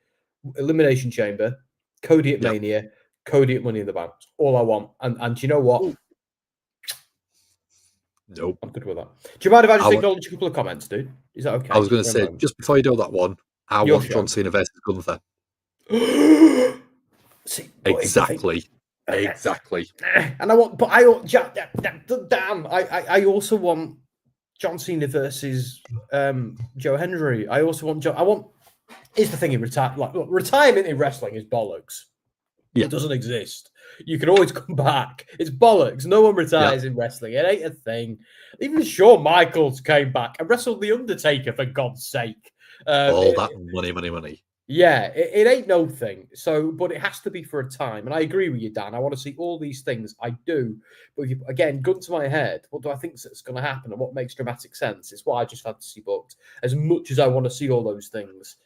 Elimination Chamber, Cody at Mania, Cody at Money in the Bank. All I want. And do you know what? Nope. I'm good with that. Do you mind if I just acknowledge a couple of comments, dude? Is that okay? I was going to say, just before you do that one, I want John Cena versus Gunther. See, exactly. And I want I also want John Cena versus Joe Hendry. I also want here's the thing in retirement in wrestling is bollocks. It doesn't exist. You can always come back. It's bollocks. No one retires in wrestling. It ain't a thing. Even Shawn Michaels came back and wrestled The Undertaker, for God's sake. All that money. Yeah, it ain't no thing. So, but it has to be for a time. And I agree with you, Dan. I want to see all these things. I do. But if you, again, gun to my head, what do I think is going to happen and what makes dramatic sense? It's what I just had to see booked. As much as I want to see all those things,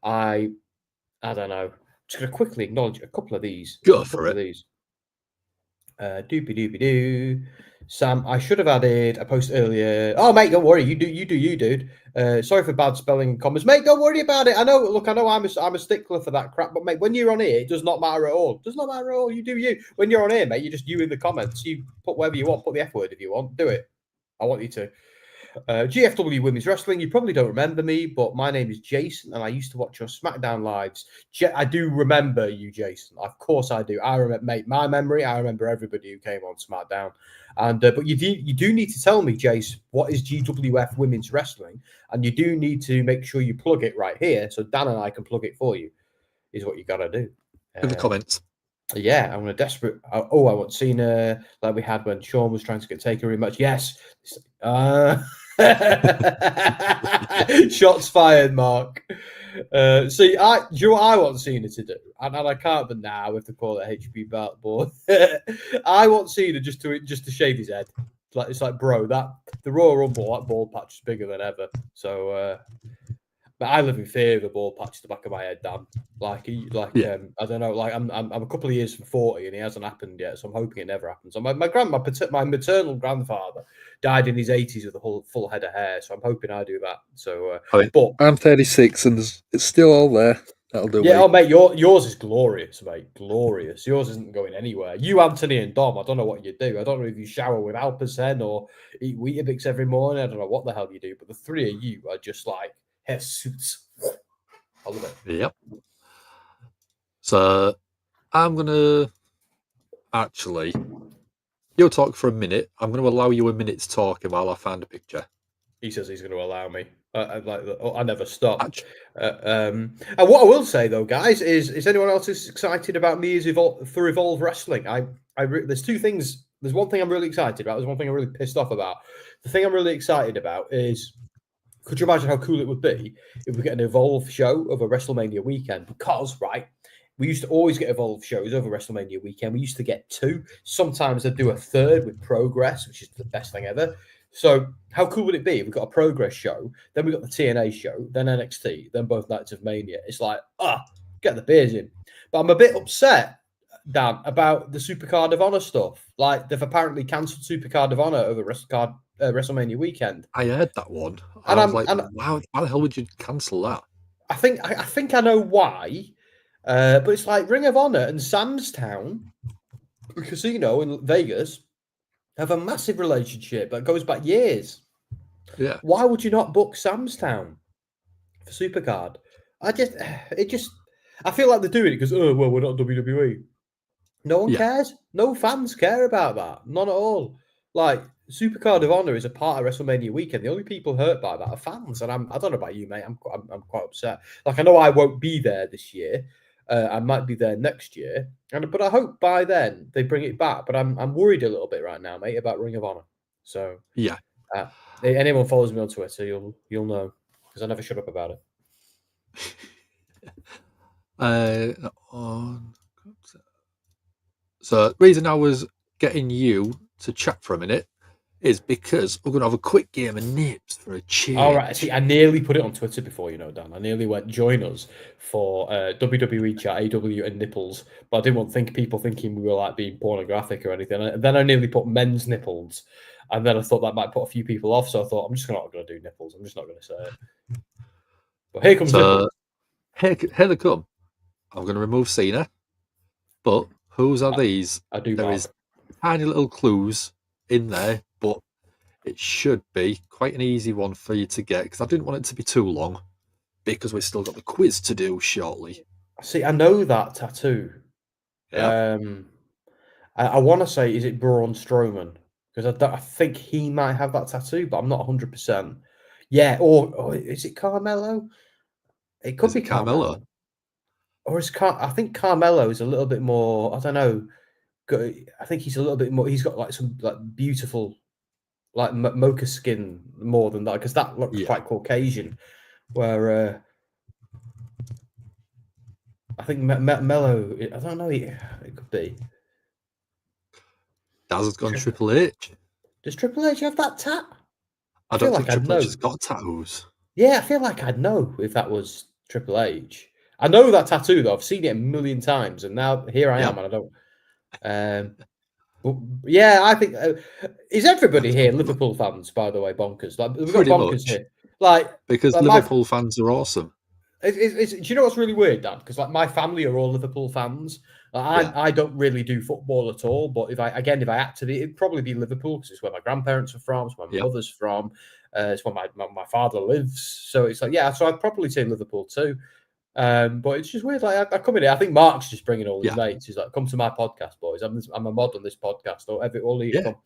I don't know. Just going to quickly acknowledge a couple of these. Go for it. Doopy doopy doo. Sam, I should have added a post earlier. Oh, mate, don't worry. You do, you, dude. Sorry for bad spelling and comments, mate. Don't worry about it. I know. Look, I know I'm a stickler for that crap, but mate, when you're on here, it does not matter at all. It does not matter at all. You do you. When you're on here, mate, you just you in the comments. You put whatever you want. Put the F word if you want. Do it. I want you to. GFW Women's Wrestling. You probably don't remember me, but my name is Jason, and I used to watch your SmackDown lives. I do remember you, Jason. Of course, I do. I remember, mate. My memory. I remember everybody who came on SmackDown. And but you do need to tell me, Jace, what is GWF Women's Wrestling, and you do need to make sure you plug it right here, so Dan and I can plug it for you. Is what you gotta do. In the comments. Yeah, I'm gonna desperate. Oh, I want Cena like we had when Sean was trying to get Taker rematch. Yes. Shots fired, Mark. See, do you know what I want Cena to do? And I can't, but now if they call it HP belt board, I want Cena just to shave his head. It's like, bro, that the Royal Rumble, that bald patch is bigger than ever. So, but I live in fear of a bald patch at the back of my head, Dan. I don't know, like I'm a couple of years from 40 and it hasn't happened yet, so I'm hoping it never happens. So my maternal grandfather died in his 80s with a full head of hair, so I'm hoping I do that. So, but I'm 36 and it's still all there. That'll do. Yeah, oh mate, yours is glorious, mate. Glorious. Yours isn't going anywhere. You, Anthony, and Dom, I don't know what you do. I don't know if you shower with Alpacen or eat Weetabix every morning. I don't know what the hell you do, but the three of you are just like hair suits. I love it. Yep. So I'm gonna actually. You'll talk for a minute. I'm going to allow you a minute to talk while I find a picture. He says he's going to allow me. I never stop. And what I will say though, guys, is anyone else as excited about me for Evolve Wrestling? There's two things. There's one thing I'm really excited about. There's one thing I'm really pissed off about. The thing I'm really excited about is, could you imagine how cool it would be if we get an Evolve show over WrestleMania weekend? Because, right, we used to always get Evolve shows over WrestleMania weekend. We used to get two. Sometimes they'd do a third with Progress, which is the best thing ever. So how cool would it be if we got a Progress show, then we got the TNA show, then NXT, then both nights of Mania? It's like, get the beers in. But I'm a bit upset, Dan, about the Supercard of Honor stuff. Like, they've apparently cancelled Supercard of Honor over WrestleMania weekend. I heard that one. And I was like, wow, why the hell would you cancel that? I think I know why. But it's like Ring of Honor and Sam's Town, the casino in Vegas, have a massive relationship that goes back years. Yeah. Why would you not book Sam's Town for Supercard? I feel like they're doing it because, we're not WWE. No one cares. No fans care about that. None at all. Like, Supercard of Honor is a part of WrestleMania weekend. The only people hurt by that are fans. And I don't know about you, mate. I'm quite upset. Like, I know I won't be there this year. I might be there next year, but I hope by then they bring it back. But I'm worried a little bit right now, mate, about Ring of Honor. So yeah, anyone follows me on Twitter, you'll know, because I never shut up about it. So the reason I was getting you to chat for a minute is because we're going to have a quick game of nips for a change. All right. See, I nearly put it on Twitter before, Dan. I nearly went, join us for WWE chat, AW and nipples. But I didn't want people thinking we were like being pornographic or anything. And then I nearly put men's nipples. And then I thought that might put a few people off. So I thought, I'm just not going to do nipples. I'm just not going to say it. But here comes nipples. Here they come. I'm going to remove Cena. But whose are these? There is tiny little clues in there, but it should be quite an easy one for you to get, because I didn't want it to be too long, because we've still got the quiz to do shortly. See, I know that tattoo. Yeah. I want to say, is it Braun Strowman? Because I think he might have that tattoo, but I'm not 100%. Yeah, or is it Carmelo? It could be Carmelo. Or I think Carmelo is a little bit more, I don't know. I think he's a little bit more, he's got like some like beautiful like mocha skin more than that, because that looks quite Caucasian. Where I think Mello. I don't know. It could be. Daz has gone Triple H. Does Triple H have that tat? I feel don't think like I'd Triple H know. has got tattoos. Yeah, I feel like I'd know if that was Triple H. I know that tattoo though. I've seen it a million times, and now here I am, and I don't. But yeah, I think is everybody here Liverpool fans? By the way, bonkers. Like we've got Pretty bonkers much. here. Like Because Liverpool fans are awesome. do you know what's really weird, Dan? Because like my family are all Liverpool fans. I don't really do football at all, but if I had to be, it'd probably be Liverpool because it's where my grandparents are from, it's where my mother's from, it's where my father lives. So it's like so I'd probably say Liverpool too. But it's just weird. Like I come in here, I think Mark's just bringing all his mates. He's like, "Come to my podcast, boys. I'm a mod on this podcast. All of you come."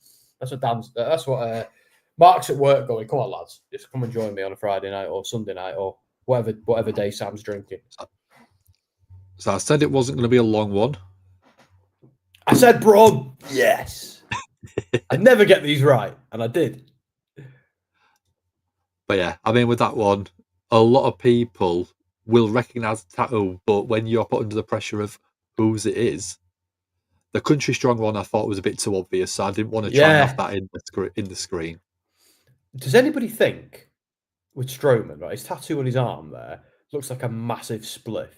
That's what Dan's. That's what Mark's at work going. Come on, lads, just come and join me on a Friday night or Sunday night or whatever day Sam's drinking. So I said it wasn't going to be a long one. I said, bro, yes. I never get these right, and I did. But yeah, I mean, with that one, a lot of people will recognise the tattoo, but when you're put under the pressure of whose it is, the Country Strong one I thought was a bit too obvious, so I didn't want to try and have that in the screen. Does anybody think with Strowman, right, his tattoo on his arm there looks like a massive spliff?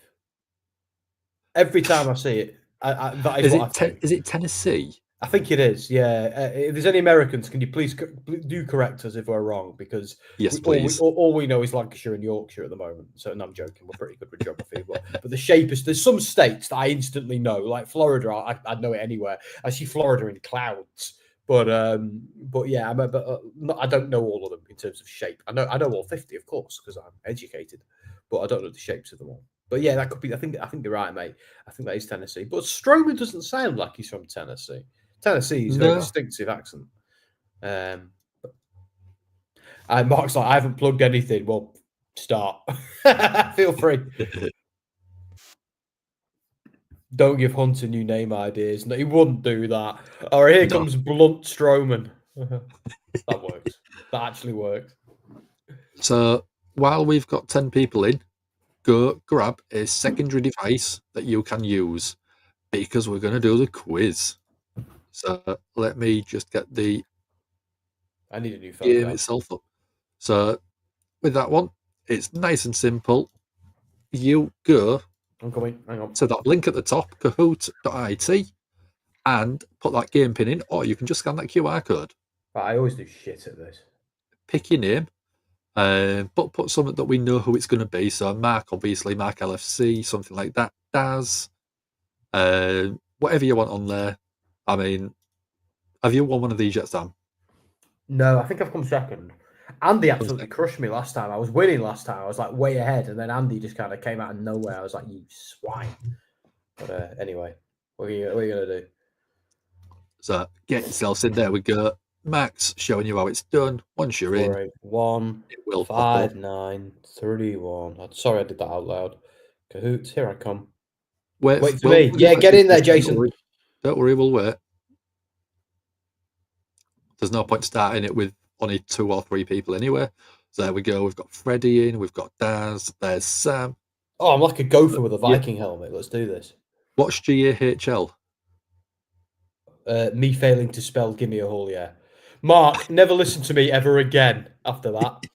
Every time I see it, that is what I think. Is it Tennessee? I think it is, yeah. If there's any Americans, can you please do correct us if we're wrong? Because please. All we know is Lancashire and Yorkshire at the moment. So, no, I'm joking. We're pretty good with geography. but the shape is... There's some states that I instantly know. Like Florida, I'd know it anywhere. I see Florida in clouds. But yeah, I don't know all of them in terms of shape. I know all 50, of course, because I'm educated. But I don't know the shapes of them all. But yeah, that could be... I think you're right, mate. I think that is Tennessee. But Strowman doesn't sound like he's from Tennessee. Tennessee is a very distinctive accent. And Mark's like, I haven't plugged anything. Well, start. Feel free. Don't give Hunter new name ideas. No, he wouldn't do that. All right, here comes Blunt Strowman. That works. That actually works. So while we've got 10 people in, go grab a secondary device that you can use because we're going to do the quiz. So let me just get I need a new phone game itself up. So with that one, it's nice and simple. You go I'm coming. Hang on. to that link at the top, kahoot.it, and put that game pin in, or you can just scan that QR code. Right, I always do shit at this. Pick your name, but put something that we know who it's going to be. So Mark, obviously, Mark LFC, something like that. Daz, whatever you want on there. I mean, have you won one of these yet, Sam? No, I think I've come second. Andy absolutely crushed me last time. I was winning last time. I was like way ahead, and then Andy just kind of came out of nowhere. I was like, "You swine!" But anyway, what are you gonna do? So get yourselves in there. We go. Max showing you how it's done. Once you're in, 1 it will 5 9 31. Sorry, I did that out loud. Cahoots, here I come. Wait for me. Yeah, get in there, Jason. Don't worry, we'll wait. There's no point starting it with only 2 or 3 people anyway. So there we go. We've got Freddie in. We've got Daz. There's Sam. Oh, I'm like a gopher with a Viking helmet. Let's do this. What's GAHL? Me failing to spell Gimme a Hole, yeah. Mark, never listen to me ever again after that.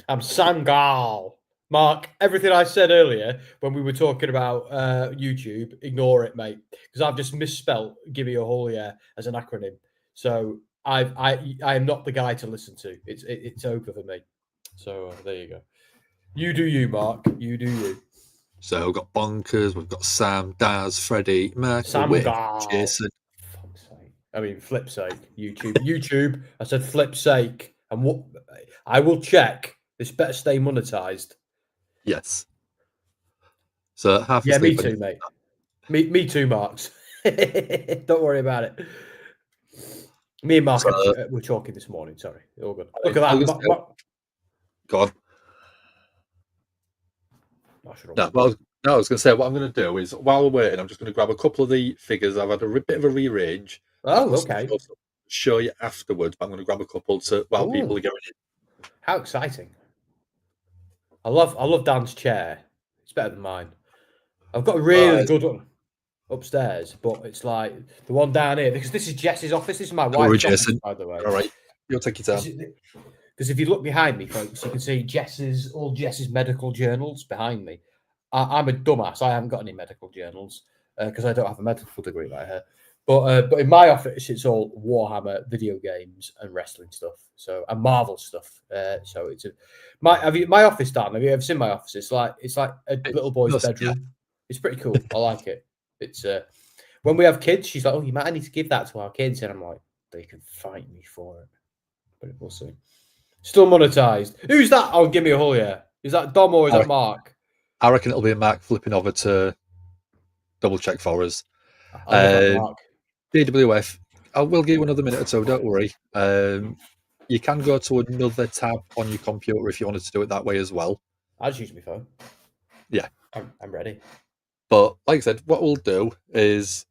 I'm Sangal. Mark, everything I said earlier when we were talking about YouTube, ignore it, mate. Because I've just misspelt Gimme a Hole, yeah, as an acronym. So I am not the guy to listen to. It's over for me. So there you go. You do you, Mark. You do you. So we've got Bonkers, we've got Sam, Daz, Freddie, Mark, Jason. Fuck's sake. I mean, flip sake. YouTube. I said flip sake. And what I will check. This better stay monetized. Yes. So half. Yeah, me too, mate. Me too, Marks. Don't worry about it. Me and Mark were talking this morning. Sorry, all good. Look at that. Go on. I was going to say what I'm going to do is while we're waiting, I'm just going to grab a couple of the figures. I've had a bit of a rearrange. Oh, okay. Show you afterwards, but I'm going to grab a couple while people are going in. How exciting! I love Dan's chair. It's better than mine. I've got a really good one upstairs, but it's like the one down here because this is Jess's office. This is my Don't worry, wife's office, Jason. by the way. All right, you'll take your time. Because if you look behind me, folks, you can see all Jess's medical journals behind me. I'm a dumbass. I haven't got any medical journals because I don't have a medical degree like her. But in my office, it's all Warhammer video games and wrestling stuff. So and Marvel stuff. So it's my office, Dan. Have you ever seen my office? It's like a little boy's bedroom. Yeah. It's pretty cool. I like it. It's when we have kids, she's like, "Oh, you might need to give that to our kids," and I'm like, "They can fight me for it," but we'll see. Still monetized. Who's that? Oh, give me a hole, yeah. Is that Dom or is that Mark? I reckon it'll be Mark flipping over to double check for us. Mark. DWF, I will give you another minute or so, don't worry. You can go to another tab on your computer if you wanted to do it that way as well. I'll just use my phone. Yeah. I'm ready. But like I said, what we'll do is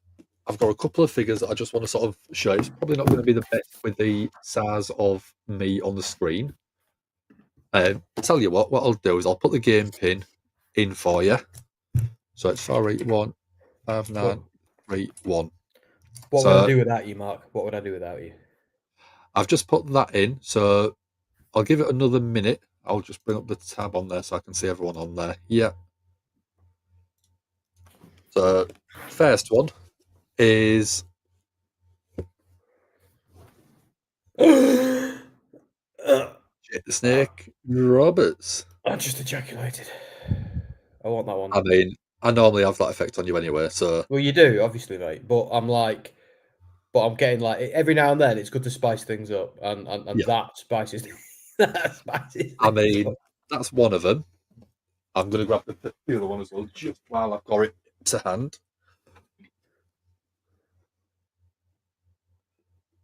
I've got a couple of figures that I just want to sort of show. It's probably not going to be the best with the size of me on the screen. I'll tell you what I'll do is I'll put the game pin in for you. So it's 481591. What would I do without you, Mark? What would I do without you? I've just put that in, so I'll give it another minute. I'll just bring up the tab on there so I can see everyone on there. Yeah. So first one is Jake the Snake Roberts. I just ejaculated. I want that one. I mean, I normally have that effect on you anyway, so. Well, you do, obviously, mate. But I'm getting like every now and then it's good to spice things up, and yeah. That spices. I mean, that's one of them. I'm going to grab the other one as well, just while I've got it to hand.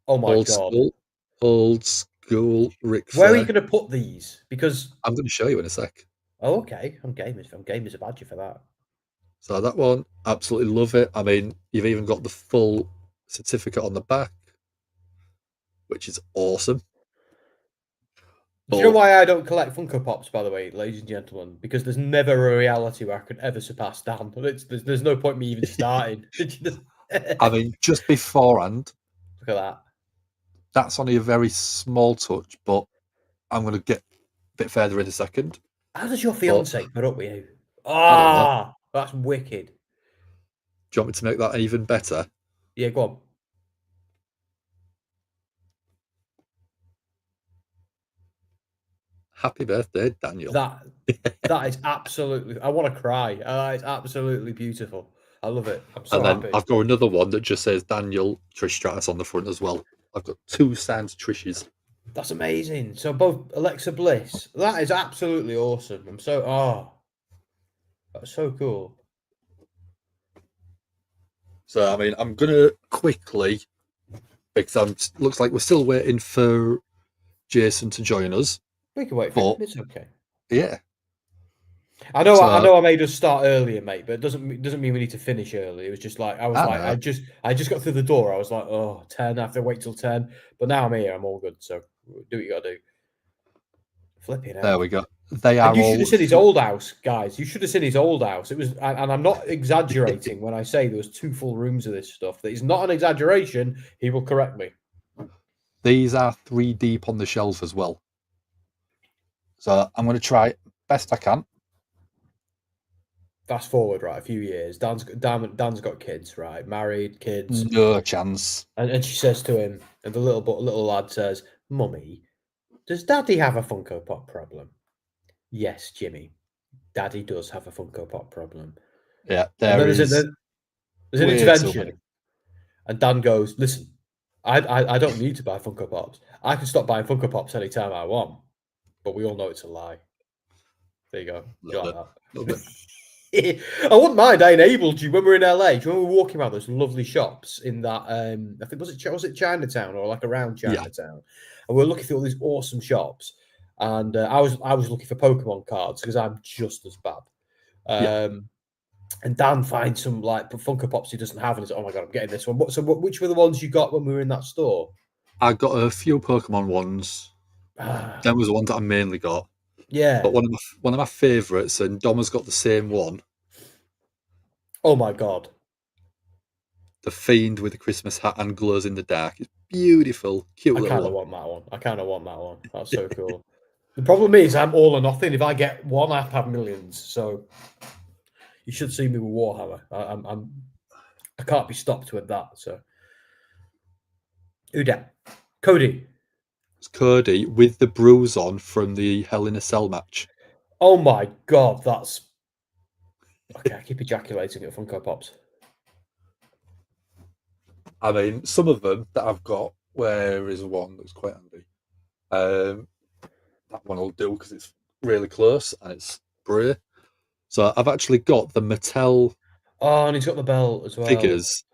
Oh my god! Old school Ric Flair. Where are you going to put these? Because I'm going to show you in a sec. Oh, okay. I'm game as a badger for that. So that one, absolutely love it. I mean, you've even got the full certificate on the back, which is awesome. Do you know why I don't collect Funko Pops, by the way, ladies and gentlemen? Because there's never a reality where I could ever surpass Dan. There's no point me even starting. I mean, just beforehand. Look at that. That's only a very small touch, but I'm going to get a bit further in a second. How does your fiance put up with you? Ah, that's wicked. Do you want me to make that even better? Yeah, go on. Happy birthday, Daniel. That is absolutely. I want to cry. It's absolutely beautiful. I love it. I'm so happy. I've got another one that just says Daniel Trish Stratus on the front as well. I've got 2 signed Trishes. That's amazing. So both Alexa Bliss. That is absolutely awesome. That's so cool. So I mean, I'm gonna quickly, because looks like we're still waiting for Jason to join us. We can wait for him. It's okay. Yeah. I know I made us start earlier, mate, but it doesn't mean we need to finish early. It was just like I just got through the door. I was like, 10, I have to wait till 10. But now I'm here, I'm all good. So do what you gotta do. Flipping out. There we go. They are. And you should have seen his old house, guys. You should have seen his old house. It was, and I'm not exaggerating when I say there was 2 full rooms of this stuff. That is not an exaggeration. He will correct me. These are 3 deep on the shelf as well. So I'm going to try best I can. Fast forward, right, a few years. Dan's got kids, right? Married, kids. No chance. And she says to him, and the little lad says, "Mummy, does Daddy have a Funko Pop problem?" "Yes, Jimmy. Daddy does have a Funko Pop problem." Yeah, there's an intervention. And Dan goes, "Listen, I don't need to buy Funko Pops. I can stop buying Funko Pops anytime I want." But we all know it's a lie. There you go. I wouldn't mind. I enabled you when we were in LA. Do you remember we were walking around those lovely shops in that? I think was it Chinatown or like around Chinatown? Yeah. And we were looking through all these awesome shops. And I was looking for Pokemon cards because I'm just as bad. And Dan finds some like Funko Pops he doesn't have, and he's like, "Oh my god, I'm getting this one." Which were the ones you got when we were in that store? I got a few Pokemon ones. That was the one that I mainly got. Yeah. But one of my favourites, and Dom has got the same one, Oh my god. The Fiend with the Christmas hat and glows in the dark. It's beautiful. Cute I little kind of one. want that one. I kind of want that one. That's so cool. The problem is I'm all or nothing. If I get one, I have millions. So you should see me with Warhammer. I can't be stopped with that. So who dat? Cody. It's Cody with the bruise on from the Hell in a Cell match. Oh my god, that's okay. I keep ejaculating at Funko Pops. I mean, some of them that I've got, where is one that's quite handy? That one will do because it's really close and it's Bray. So I've actually got the Mattel Oh, and he's got the belt as well. figures,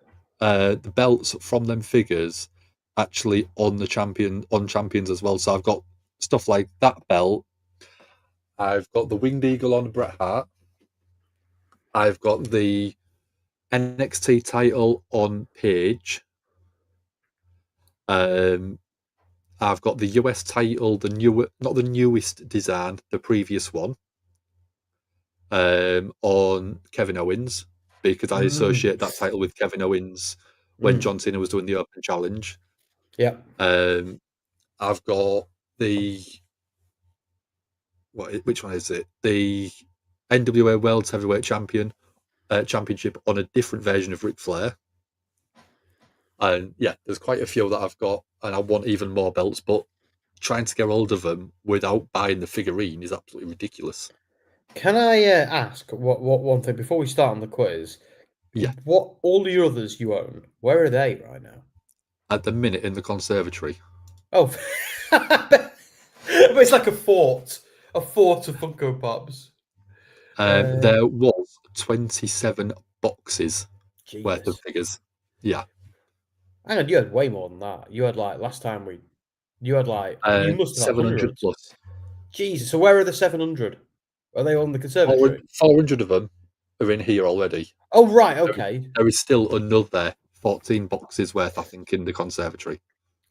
the belts from them figures, actually on champions as well. So I've got stuff like that belt. I've got the Winged Eagle on Bret Hart. I've got the NXT title on Paige. I've got the US title, not the newest design, the previous one, on Kevin Owens, because I associate that title with Kevin Owens when John Cena was doing the Open Challenge. Yeah. I've got which one is it? The NWA World Heavyweight Championship on a different version of Ric Flair. And yeah, there's quite a few that I've got, and I want even more belts, but trying to get hold of them without buying the figurine is absolutely ridiculous. Can I ask what one thing before we start on the quiz? Yeah. What all the others you own? Where are they right now? At the minute in the conservatory. Oh, but it's like a fort of Funko Pops. There was 27 boxes worth of Jesus. figures. Yeah. Hang on, you had way more than that. You had like last time you had like you must have had 700 hundreds. plus. Jesus. So where are the 700? Are they on the conservatory? 400 of them are in here already. Oh right, okay. There is still another 14 boxes worth, I think, in the conservatory.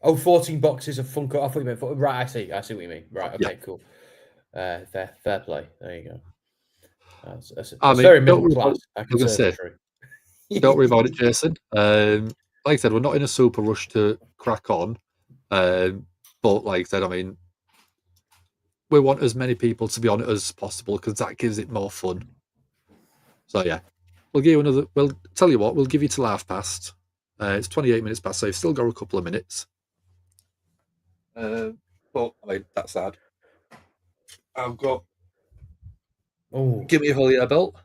Oh, 14 boxes of Funko. I thought you meant right. I see what you mean. Right. Okay. Yeah. Cool. Fair play. There you go. That's I mean, very middle class. I was going to say, don't worry about it, Jason. Like I said, we're not in a super rush to crack on. But like I said, I mean, we want as many people to be on it as possible because that gives it more fun. So yeah, we'll give you another. We'll tell you what, we'll give you till half past. It's 28 minutes past, so you've still got a couple of minutes. But I mean, that's sad. I've got. Oh, Give me a Hullywood belt.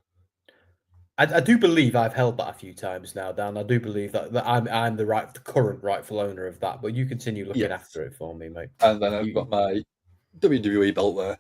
I do believe I've held that a few times now, Dan. I do believe that I'm the current rightful owner of that. But you continue looking after it for me, mate. And then I've got my WWE belt there.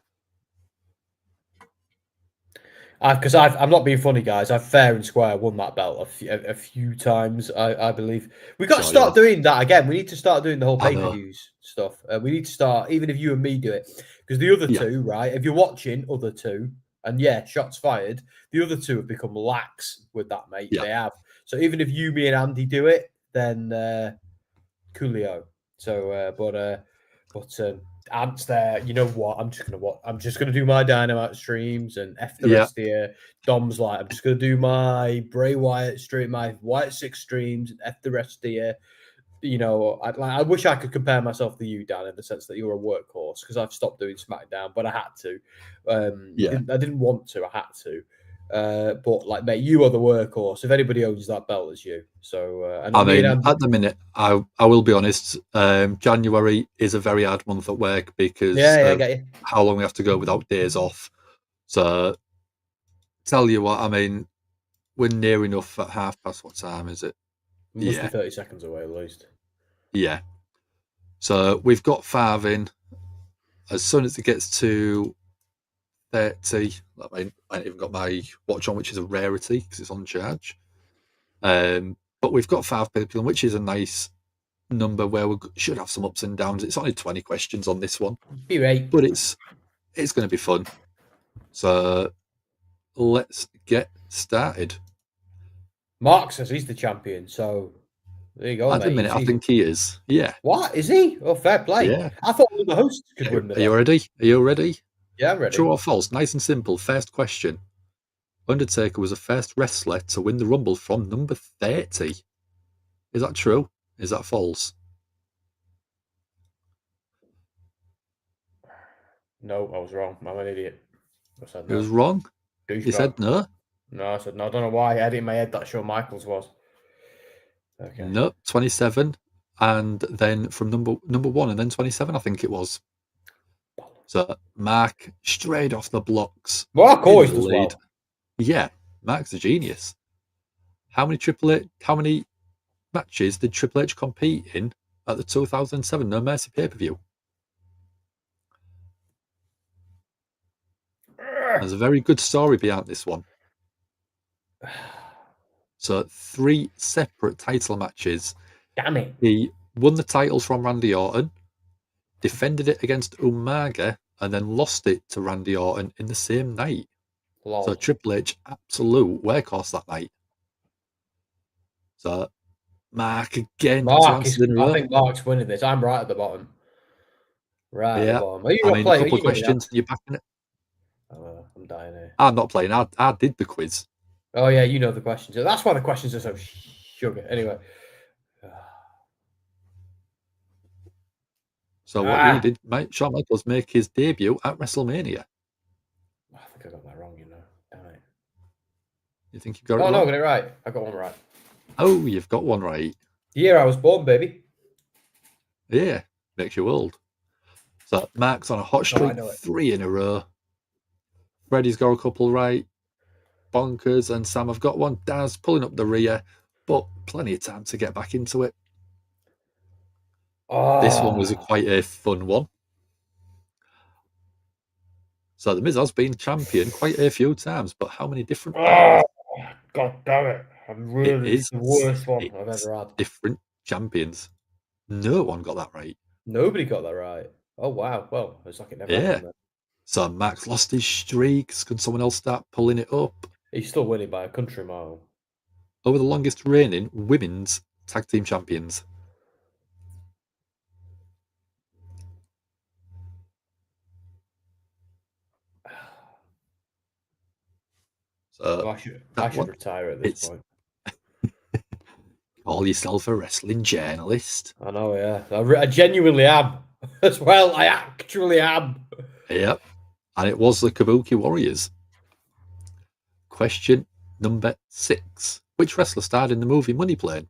Because I'm not being funny, guys. I've fair and square won that belt a few times. I believe we've got to start doing that again. We need to start doing the whole pay-per-views stuff. We need to start, even if you and me do it, because the other two, right? If you're watching, other two, and yeah, shots fired. The other two have become lax with that, mate. Yeah. They have. So even if you, me, and Andy do it, then coolio. So, but Ant's there. You know what? I'm just gonna do my Dynamite streams and F the rest of the year. Dom's like, I'm just gonna do my Bray Wyatt stream, my Wyatt 6 streams, and F the rest of the year. You know, I wish I could compare myself to you, Dan, in the sense that you're a workhorse, because I've stopped doing SmackDown, but I had to. I didn't want to. I had to. But like, mate, you are the workhorse. If anybody owns that belt, it's you. So I mean, at the minute, I will be honest. January is a very hard month at work because I get you. How long we have to go without days off. So, tell you what, I mean, we're near enough at half past. What time is it? It must be 30 seconds away at least. Yeah. So we've got 5 in. As soon as it gets to 30, I mean, I haven't even got my watch on, which is a rarity because it's on charge. But we've got 5 people, which is a nice number where we should have some ups and downs. It's only 20 questions on this one. Be right. But it's going to be fun. So let's get started. Mark says he's the champion, so there you go. At the minute, I think he is. Yeah. What is he? Oh, fair play. Yeah. I thought all the hosts could win. Are you ready? Yeah, I'm ready. True or false? Nice and simple. First question. Undertaker was the first wrestler to win the Rumble from number 30. Is that true? Is that false? No, I was wrong. I'm an idiot. I said It no. was wrong. You Douchebag. said no. No, I said no. I don't know why. I had it in my head that Shawn Michaels was. Okay. No, 27. And then from number 1 and then 27, I think it was. So Mark straight off the blocks. Mark in always the does lead. well. Yeah, Mark's a genius. How many matches did Triple H compete in at the 2007 No Mercy pay-per-view? There's a very good story behind this one. So 3 separate title matches. Damn it. He won the title from Randy Orton, defended it against Umaga, and then lost it to Randy Orton in the same night. Lol. So Triple H, absolute workhorse that night. So Mark again. I think Mark's winning this. I'm right at the bottom. Right at the bottom. Are you a couple of questions. You're backing it. I'm dying here. I'm not playing. I did the quiz. Oh yeah, you know the questions. That's why the questions are so sugar. Anyway. So what year did Shawn Michaels make his debut at WrestleMania? I think I got that wrong, you know. Damn it. You think you got it wrong? No, I got it right. I got one right. Oh, you've got one right. The year I was born, baby. Yeah, makes you old. So Mark's on a hot streak, 3 in a row. Freddie's got a couple right. Bonkers and Sam have got one. Daz pulling up the rear, but plenty of time to get back into it. This one was quite a fun one. So the Miz has been champion quite a few times, but how many different times? God damn it. It's the worst one I've ever had. Different champions. No one got that right. Nobody got that right. Oh, wow. Well, it's like it never happened then. So Max lost his streaks. Can someone else start pulling it up? He's still winning by a country mile. Over the longest reigning women's tag team champions. So I should retire at this point. Call yourself a wrestling journalist. I know, yeah. I genuinely am. As well, I actually am. Yep. And it was the Kabuki Warriors. Question number 6. Which wrestler starred in the movie Money Plane?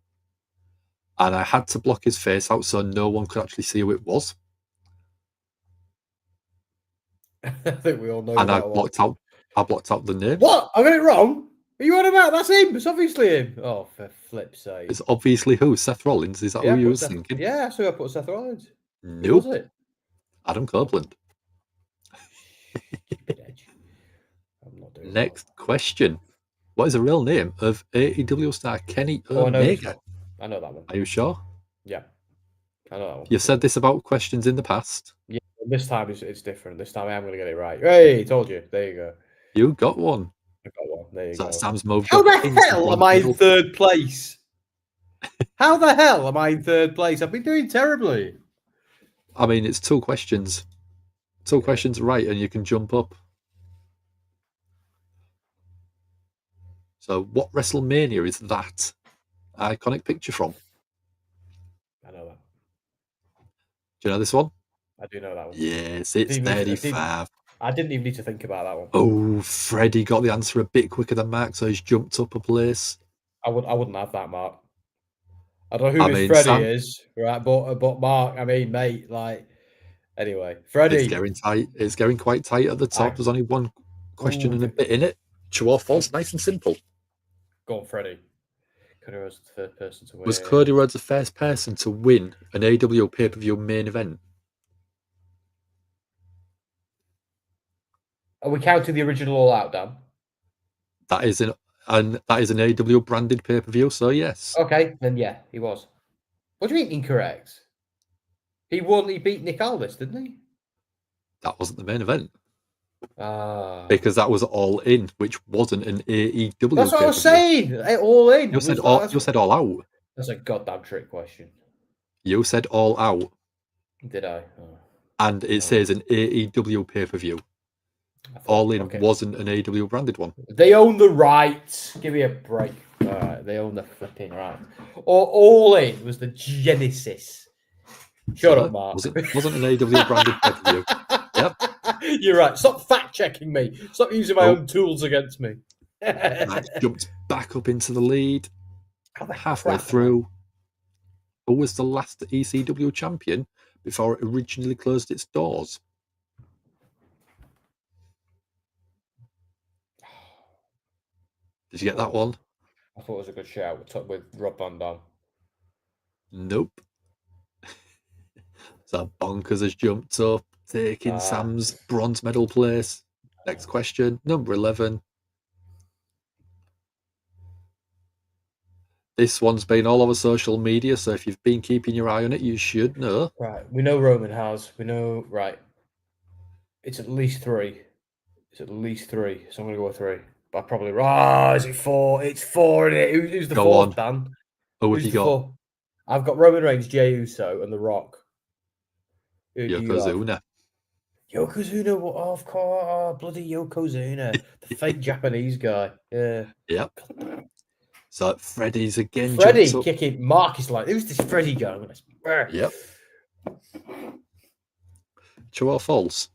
And I had to block his face out so no one could actually see who it was. I think we all know. And I blocked out the name. What? I got it wrong? Are you on about? That's him. It's obviously him. Oh, for flip's sake. It's obviously who? Seth Rollins? Is that who you were thinking? Yeah, so I put Seth Rollins. Nope. Who was it? Adam Copeland. I'm not doing Next question. What is the real name of AEW star Kenny Omega? I know that one. Are you sure? Yeah. I know that one. You've said this about questions in the past. Yeah, this time it's different. This time I am going to get it right. Hey, told you. There you go. You got one. I got one. There you go. Sam's moved How up. the hell am I in third place? How the hell am I in third place? I've been doing terribly. I mean, it's 2 questions. 2 questions right, and you can jump up. So, what WrestleMania is that iconic picture from? I know that. Do you know this one? I do know that one. Yes, it's 35. I didn't even need to think about that one. Oh, Freddie got the answer a bit quicker than Mark, so he's jumped up a place. I wouldn't have that, Mark. I don't know who this Freddie is, right? But Mark, I mean, mate, like, anyway, Freddie. It's getting tight. It's getting quite tight at the top. There's only one question and a bit in it. True or false? Nice and simple. Go on, Freddie. Cody Rhodes the first person to win. Was Cody Rhodes the first person to win an AEW pay-per-view main event? Are we counting the original All Out, Dan? That is an AEW branded pay-per-view, so yes. Okay, then yeah, he was. What do you mean incorrect? He beat Nick Aldis, didn't he? That wasn't the main event. Because that was All In, which wasn't an AEW. That's what I was saying. All In. You said All Out. That's a goddamn trick question. You said All Out. Did I? And it says an AEW pay-per-view. All In okay. wasn't an AEW branded one. They own the rights. Give me a break. All right, they own the flipping right. All In was the genesis. Shut up, Mark. Wasn't an AEW branded pay-per-view. Yep. You're right. Stop fact checking me. Stop using my own tools against me. Match jumped back up into the lead. Halfway crap, through. Who was the last ECW champion before it originally closed its doors? Did you get that one? I thought it was a good shout with Rob Van Dam. Nope. So Bonkers has jumped up, taking Sam's bronze medal place. Next question, number 11. This one's been all over social media, so if you've been keeping your eye on it, you should know. Right, we know Roman has. We know, right. It's at least 3. So I'm going to go with 3. But probably, is it 4? It's 4, isn't it? Who's the Go 4th, on. Dan? Who have you got? 4? I've got Roman Reigns, Jey Uso, and The Rock. Yokozuna. Yokozuna, of course. Bloody Yokozuna. The fake Japanese guy. Yeah. Yep. So Freddie's again. Freddie kicking Marcus like, who's this Freddie guy? Yep. True or false?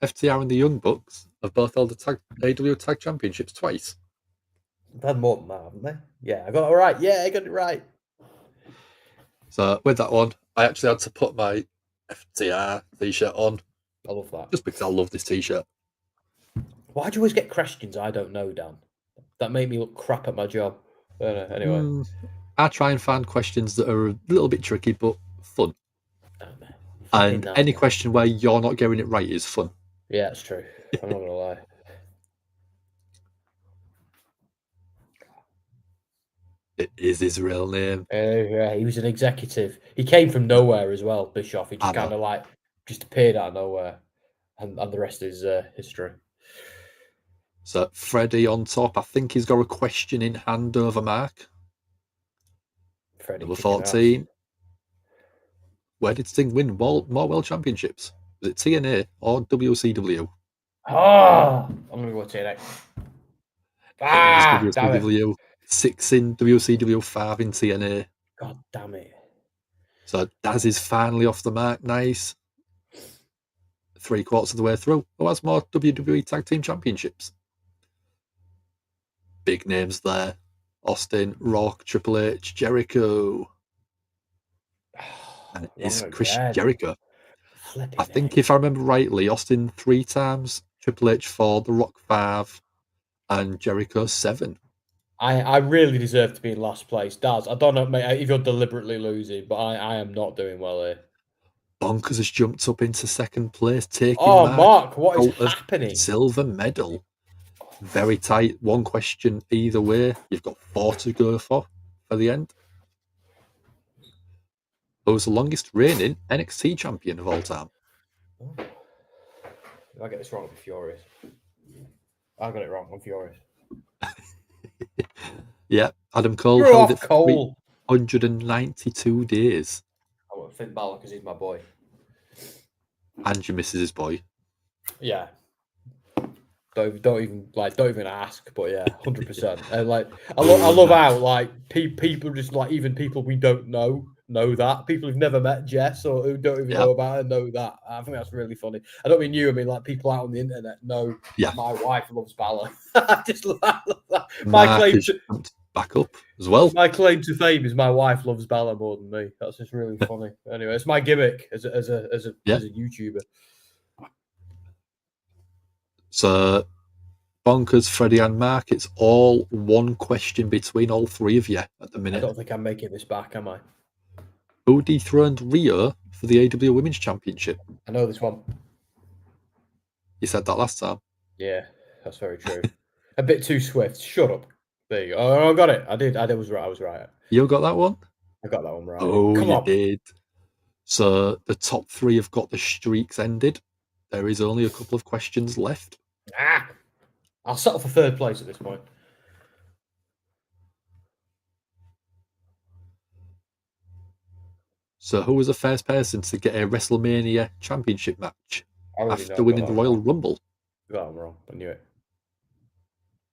FTR and the Young Bucks have both held the AEW Tag Championships twice. They've had more than that, haven't they? Yeah, I got it right. Yeah, I got it right. So with that one, I actually had to put my FTR t-shirt on. I love that. Just because I love this t-shirt. Why do you always get questions I don't know, Dan? That made me look crap at my job. Anyway. I try and find questions that are a little bit tricky, but fun. And any question where you're not getting it right is fun. Yeah, it's true. I'm not going to lie. It is his real name. Yeah, he was an executive. He came from nowhere as well, Bischoff. He just kind of just appeared out of nowhere. And the rest is history. So Freddie on top. I think he's got a question in hand over Mark. Freddie number 14. Where did Sting win more World Championships? Was it TNA or WCW? I'm going to go with TNA. WCW. 6 in WCW, 5 in TNA. God damn it. So Daz is finally off the mark. Nice. 3/4 of the way through. Who has more WWE Tag Team Championships? Big names there. Austin, Rock, Triple H, Jericho. And it's Chris Jericho. I think if I remember rightly, Austin 3 times, Triple H 4, The Rock 5, and Jericho 7. I really deserve to be in last place. Daz, I don't know mate, if you're deliberately losing, but I am not doing well here. Bonkers has jumped up into second place, taking Mark, what is happening? Silver medal. Very tight. One question either way. You've got 4 to go for the end. Who's the longest reigning NXT champion of all time? If I get this wrong, I'll be furious. I got it wrong. I'm furious. Yeah, Adam Cole held it for 392 days. I want Finn Balor because he's my boy. And your missus' boy. Yeah. Don't even ask, but yeah, 100%. And I love how people just even people we don't know that. People who've never met Jess or who don't even know about her know that. I think that's really funny. I don't mean you. I mean people out on the internet know. Yeah. My wife loves Balor. I just love that. My claim to back up as well. My claim to fame is my wife loves Balor more than me. That's just really funny. Anyway, it's my gimmick as a YouTuber. So, Bonkers, Freddie and Mark, it's all one question between all 3 of you at the minute. I don't think I'm making this back, am I? Who dethroned Rio for the AEW Women's Championship? I know this one. You said that last time. Yeah, that's very true. A bit too swift. Shut up. There you go. Oh, I got it. I did. I was right. I was right. You got that one? I got that one right. Oh, you did. So, the top 3 have got the streaks ended. There is only a couple of questions left. I'll settle for 3rd place at this point. So who was the first person to get a WrestleMania championship match after winning the Royal Rumble? Oh, I'm wrong. I knew it.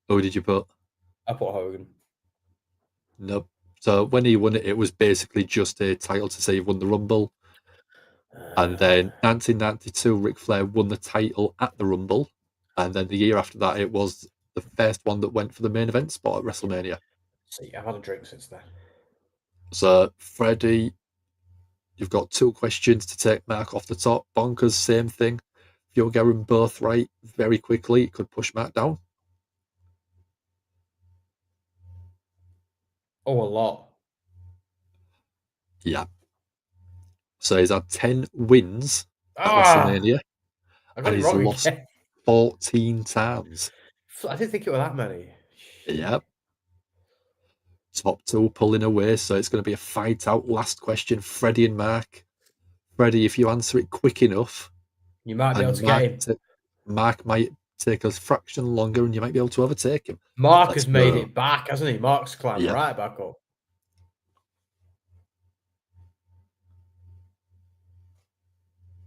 Who did you put? I put Hogan. Nope. So when he won it, it was basically just a title to say he won the Rumble. And then 1992, Ric Flair won the title at the Rumble. And then the year after that, it was the first one that went for the main event spot at WrestleMania. See, I've had a drink since then. So, Freddie, you've got 2 questions to take Mark off the top. Bonkers, same thing. If you're getting both right very quickly, it could push Mark down. Oh, a lot. Yeah. So he's had 10 wins at WrestleMania. I got And it he's wrong lost again. 14 times. I didn't think it were that many. Yep. Top 2 pulling away, so it's going to be a fight out. Last question, Freddie and Mark. Freddie, if you answer it quick enough, You might be able to Mark, get him. Mark might take a fraction longer and you might be able to overtake him. Mark Let's has made go. it back, hasn't he? Mark's climbed Yeah. right back up.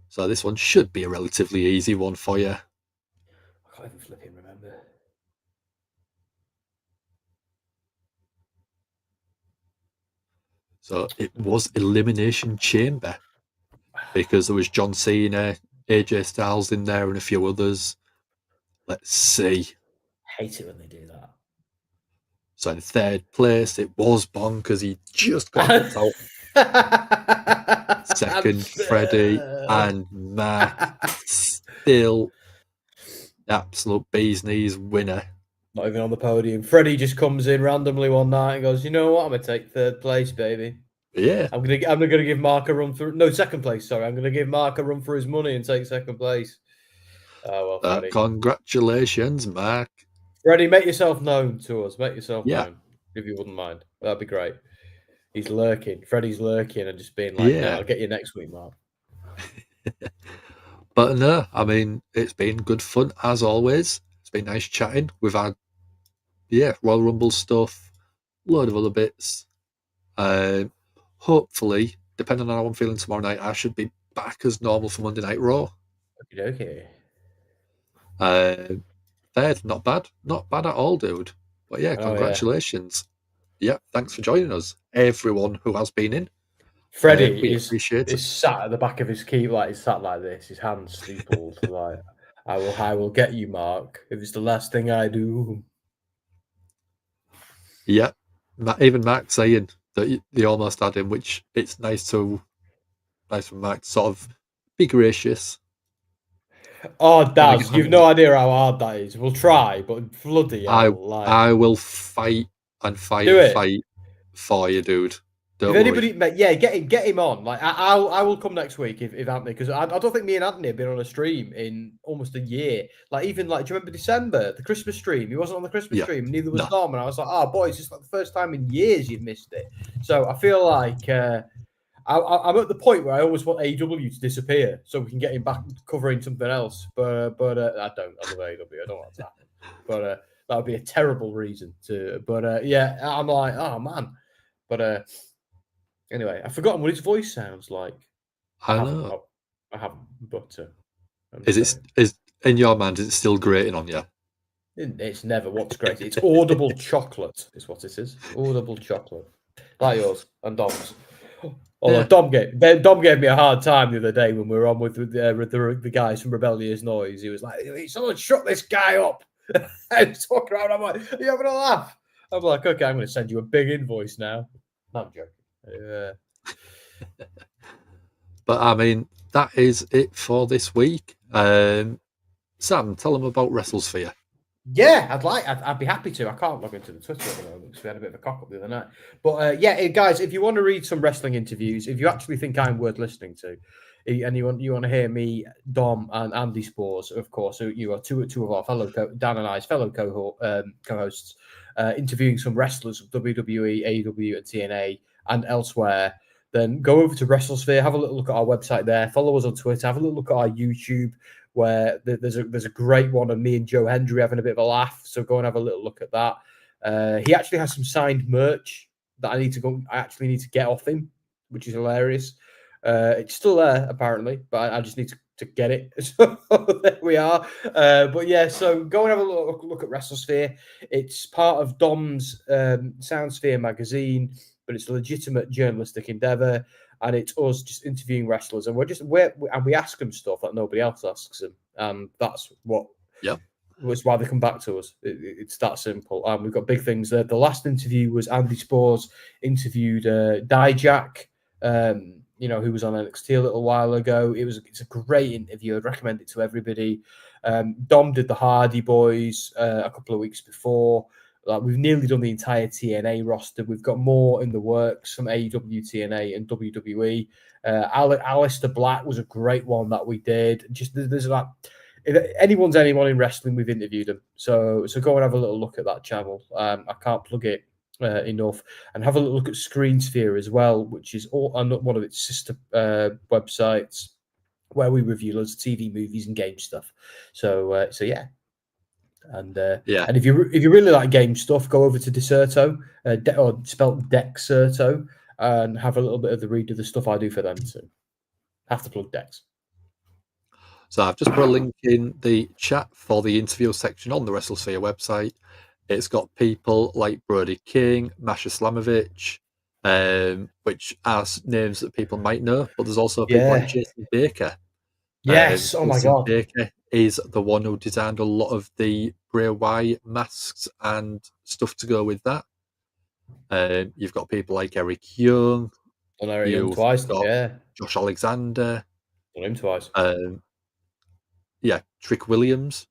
So this one should be a relatively easy one for you. I can't even flipping remember. So it was Elimination Chamber because there was John Cena, AJ Styles in there and a few others. Let's see. Hate it when they do that. So in 3rd place, it was Bonkers. He just got knocked out. 2nd, Freddie, and Mark still absolute bee's knees winner. Not even on the podium. Freddie just comes in randomly one night and goes, "You know what? I'm gonna take 3rd place, baby. Yeah. I'm gonna give Mark a run through. No, 2nd place. Sorry, I'm gonna give Mark a run for his money and take 2nd place." Oh well, Freddie. Congratulations, Mark. Freddie, make yourself known to us. Make yourself Yeah. known, if you wouldn't mind. That'd be great. He's lurking. Freddie's lurking and just being like, "No, I'll get you next week, Mark." But no, I mean, it's been good fun as always. It's been nice chatting. We've had, Royal Rumble stuff, a load of other bits. Hopefully, depending on how I'm feeling tomorrow night, I should be back as normal for Monday Night Raw. Okay. Third, not bad at all, dude. But yeah, congratulations. Yeah, thanks for joining us, everyone who has been in. Freddie we appreciate it. is sat at the back of his key, like he's sat like this, his hands steepled, like I will get you, Mark, if it's the last thing I do. Yeah, even Mark saying that they almost had him, which it's nice for Mark to sort of be gracious. Oh, Daz, you've no idea how hard that is. We'll try, but bloody hell, I will fight and fight for you, dude. Don't if worry. anybody, get him on. Like I will come next week if Anthony, because I don't think me and Anthony have been on a stream in almost a year. Like even do you remember December, the Christmas stream? He wasn't on the Christmas stream, neither was Dom, and I was like, oh boy, it's just like the first time in years you've missed it. So I feel like I'm at the point where I always want AEW to disappear so we can get him back covering something else. But I don't. I love AEW. I don't want that. But that would be a terrible reason to. But I'm like, oh man. But anyway, I've forgotten what his voice sounds like. I know. I haven't. But is in your mind? Is it still grating on you? It's never. What's great? It's audible chocolate. Is what it is. Audible chocolate, like yours and Dom's. Although Dom gave me a hard time the other day when we were on with the guys from Rebellious Noise. He was like, "Someone shut this guy up." I was talking around. I'm like, "Are you having a laugh?" I'm like, "Okay, I'm going to send you a big invoice now." No, I'm joking. But I mean, that is it for this week. Sam, tell them about WrestleSphere. Yeah, I'd be happy to. I can't log into the Twitter at the moment because we had a bit of a cock up the other night. But guys, if you want to read some wrestling interviews, if you actually think I'm worth listening to, and you want to hear me, Dom, and Andy Spores, of course, who you are two of our fellow Dan and I's fellow co-hosts, interviewing some wrestlers of WWE, AEW, and TNA, and elsewhere, then go over to WrestleSphere, have a little look at our website there, follow us on Twitter, have a little look at our YouTube, where there's a great one of me and Joe Hendry having a bit of a laugh. So go and have a little look at that. He actually has some signed merch that I actually need to get off him, which is hilarious. It's still there apparently, but I just need to get it. So there we are. But yeah, so go and have a look at WrestleSphere. It's part of Dom's Soundsphere magazine, but it's a legitimate journalistic endeavor, and it's us just interviewing wrestlers, and we ask them stuff that nobody else asks them, and that's what. Yeah. Was why they come back to us. It's that simple. We've got big things there. The last interview was Andy Spores interviewed Dijak, who was on NXT a little while ago. It's a great interview. I'd recommend it to everybody. Dom did the Hardy Boys a couple of weeks before. We've nearly done the entire TNA roster. We've got more in the works from AEW, TNA, and WWE. Alistair Black was a great one that we did. Just there's like. If anyone in wrestling, we've interviewed them. So go and have a little look at that channel. I can't plug it enough. And have a little look at ScreenSphere as well, which is one of its sister websites where we review loads of TV, movies, and game stuff. So yeah. And and if you really like game stuff, go over to Deserto, or spelled Dexerto, and have a little bit of the read of the stuff I do for them too. Have to plug Dex. So I've just put a link in the chat for the interview section on the WrestleSphere website. It's got people like Brody King, Masha Slamovich, which are names that people might know, but there's also people like Jason Baker. Yes, oh my God. Baker is the one who designed a lot of the Bray Wyatt masks and stuff to go with that. You've got people like Eric Young. Done Eric Young twice, Josh Alexander. Done him twice. Trick Williams.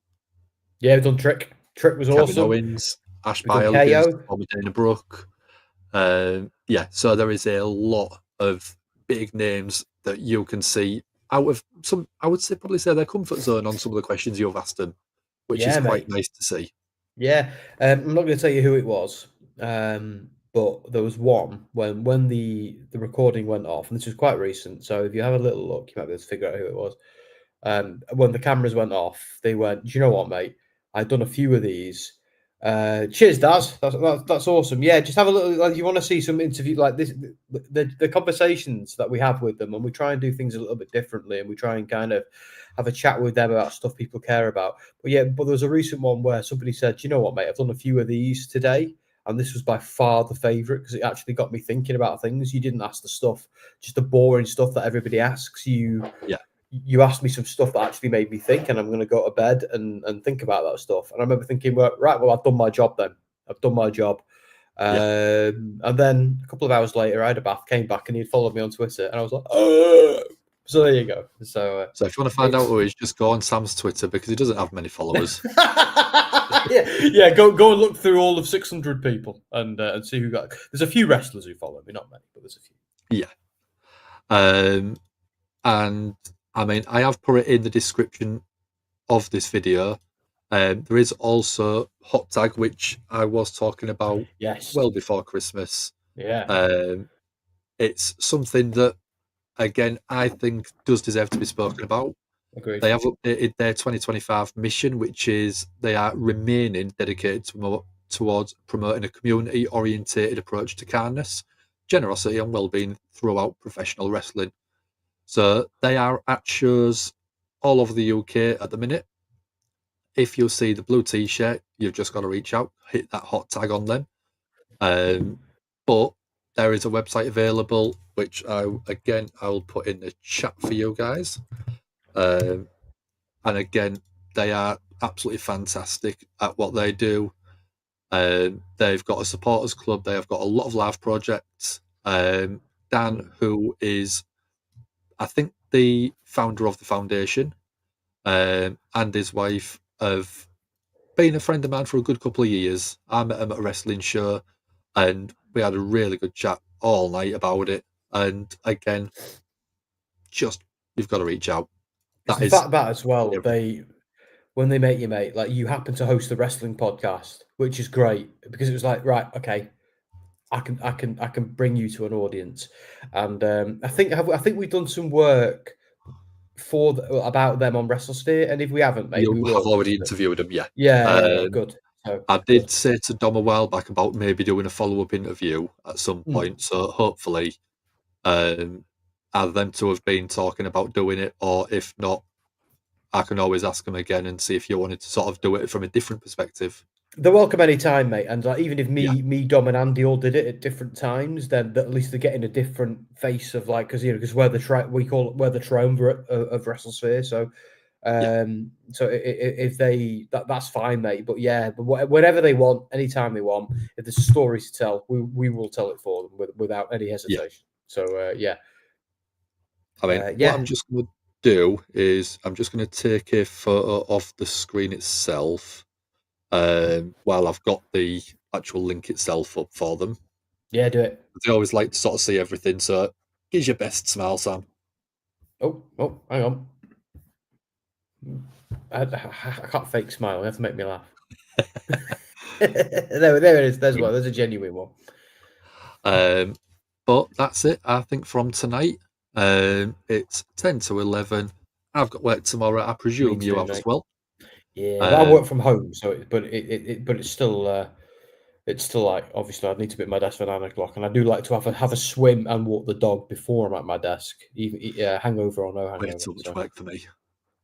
Yeah, we've done Trick. Trick was Kevin awesome. Owens, Ash Byles, Bobby Dana Brooke. So there is a lot of big names that you can see out of some, I would say, probably say their comfort zone on some of the questions you've asked them, which is quite nice to see. Yeah, I'm not going to tell you who it was, but there was one when the recording went off, and this was quite recent. So if you have a little look, you might be able to figure out who it was. When the cameras went off, they went, "Do you know what, mate? I've done a few of these. Cheers, Daz. That's awesome. Yeah, just have a little. Like, you want to see some interview like this, the conversations that we have with them, and we try and do things a little bit differently, and we try and kind of have a chat with them about stuff people care about. But there was a recent one where somebody said, "Do you know what, mate? I've done a few of these today." And this was by far the favourite because it actually got me thinking about things. You didn't ask the stuff, just the boring stuff that everybody asks you. Yeah. You asked me some stuff that actually made me think, and I'm going to go to bed and think about that stuff. And I remember thinking, well, I've done my job then. I've done my job. And then a couple of hours later, I had a bath, came back, and he'd followed me on Twitter. And I was like, So there you go. So if you want to find out who he is, just go on Sam's Twitter because he doesn't have many followers. Go and look through all of 600 people and see who got. There's a few wrestlers who follow me, not many, but there's a few. Yeah. And I mean, I have put it in the description of this video. There is also Hot Tag, which I was talking about well before Christmas. Yeah. It's something that, again, I think does deserve to be spoken about. Agreed. They have updated their 2025 mission, which is they are remaining dedicated towards promoting a community-orientated approach to kindness, generosity, and well-being throughout professional wrestling. So they are at shows all over the UK at the minute. If you see the blue T-shirt, you've just got to reach out, hit that hot tag on them. But there is a website available, which I will put in the chat for you guys. And again, they are absolutely fantastic at what they do. They've got a supporters club. They have got a lot of live projects. Dan, who is, I think, the founder of the foundation, and his wife have been a friend of mine for a good couple of years. I met him at a wrestling show, and we had a really good chat all night about it. And again, just you've got to reach out. That is that as well. When they make you, mate, like you happen to host the wrestling podcast, which is great because it was like, right, okay, I can bring you to an audience, and I think we've done some work about them on WrestleSphere, and if we haven't, mate, we have already interviewed them. Yeah, good. So, I did say to Dom a while back about maybe doing a follow-up interview at some point, so hopefully, either them two have been talking about doing it, or if not, I can always ask them again and see if you wanted to sort of do it from a different perspective. They're welcome anytime, mate. And even if Yeah. me, Dom, and Andy all did it at different times, then at least they're getting a different face of like, because we're the triumvirate of WrestleSphere. So, if that's fine, mate. But yeah, but whatever they want, anytime they want, if there's a story to tell, we will tell it for them without any hesitation. Yeah. So yeah. I mean, what I'm just going to do is I'm just going to take a photo of the screen itself while I've got the actual link itself up for them. Yeah, do it. They always like to sort of see everything, so gives your best smile, Sam. Oh, hang on. I can't fake smile. You have to make me laugh. there it is. There's one. There's a genuine one. But that's it, I think, from tonight. It's 10 to 11. I've got work tomorrow. I presume you have as well. Yeah, I work from home, so but it's still like, obviously I'd need to be at my desk for 9 o'clock, and I do like to have a swim and walk the dog before I'm at my desk, even hangover or no hangover. Way too much work for me.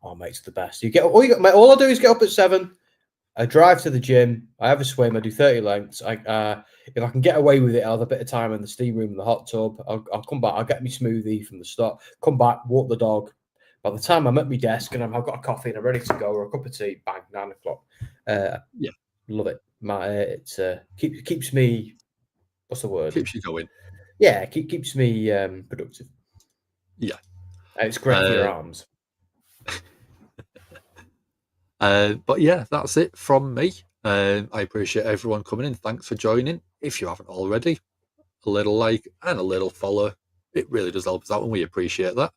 Oh, mate, it's the best. All I do is get up at 7. I drive to the gym. I have a swim. I do 30 lengths. If I can get away with it, I'll have a bit of time in the steam room and the hot tub. I'll come back. I'll get my smoothie from the start. Come back, walk the dog. By the time I'm at my desk and I've got a coffee and I'm ready to go, or a cup of tea, bang, 9 o'clock. Yeah, love it. It's keeps me. What's the word? Keeps you going. Yeah, keeps me productive. Yeah, and it's great for your arms. But yeah, that's it from me. I appreciate everyone coming in. Thanks for joining. If you haven't already, a little like and a little follow. It really does help us out, and we appreciate that.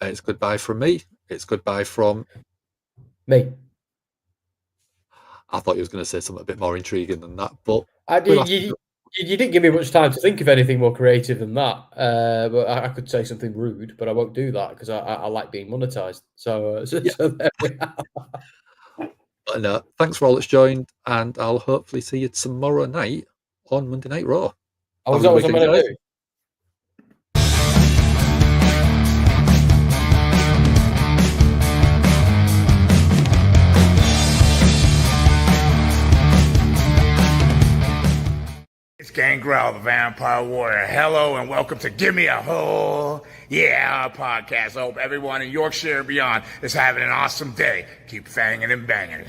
It's goodbye from me. It's goodbye from me. I thought you was going to say something a bit more intriguing than that, but you didn't give me much time to think of anything more creative than that. But I could say something rude, but I won't do that because I like being monetized. So there we are. But thanks for all that's joined, and I'll hopefully see you tomorrow night on Monday Night Raw. Was that what I'm going to do? It's Gangrel, the Vampire Warrior. Hello and welcome to Gimme a Hole. Yeah, our podcast. I hope everyone in Yorkshire and beyond is having an awesome day. Keep fanging and banging.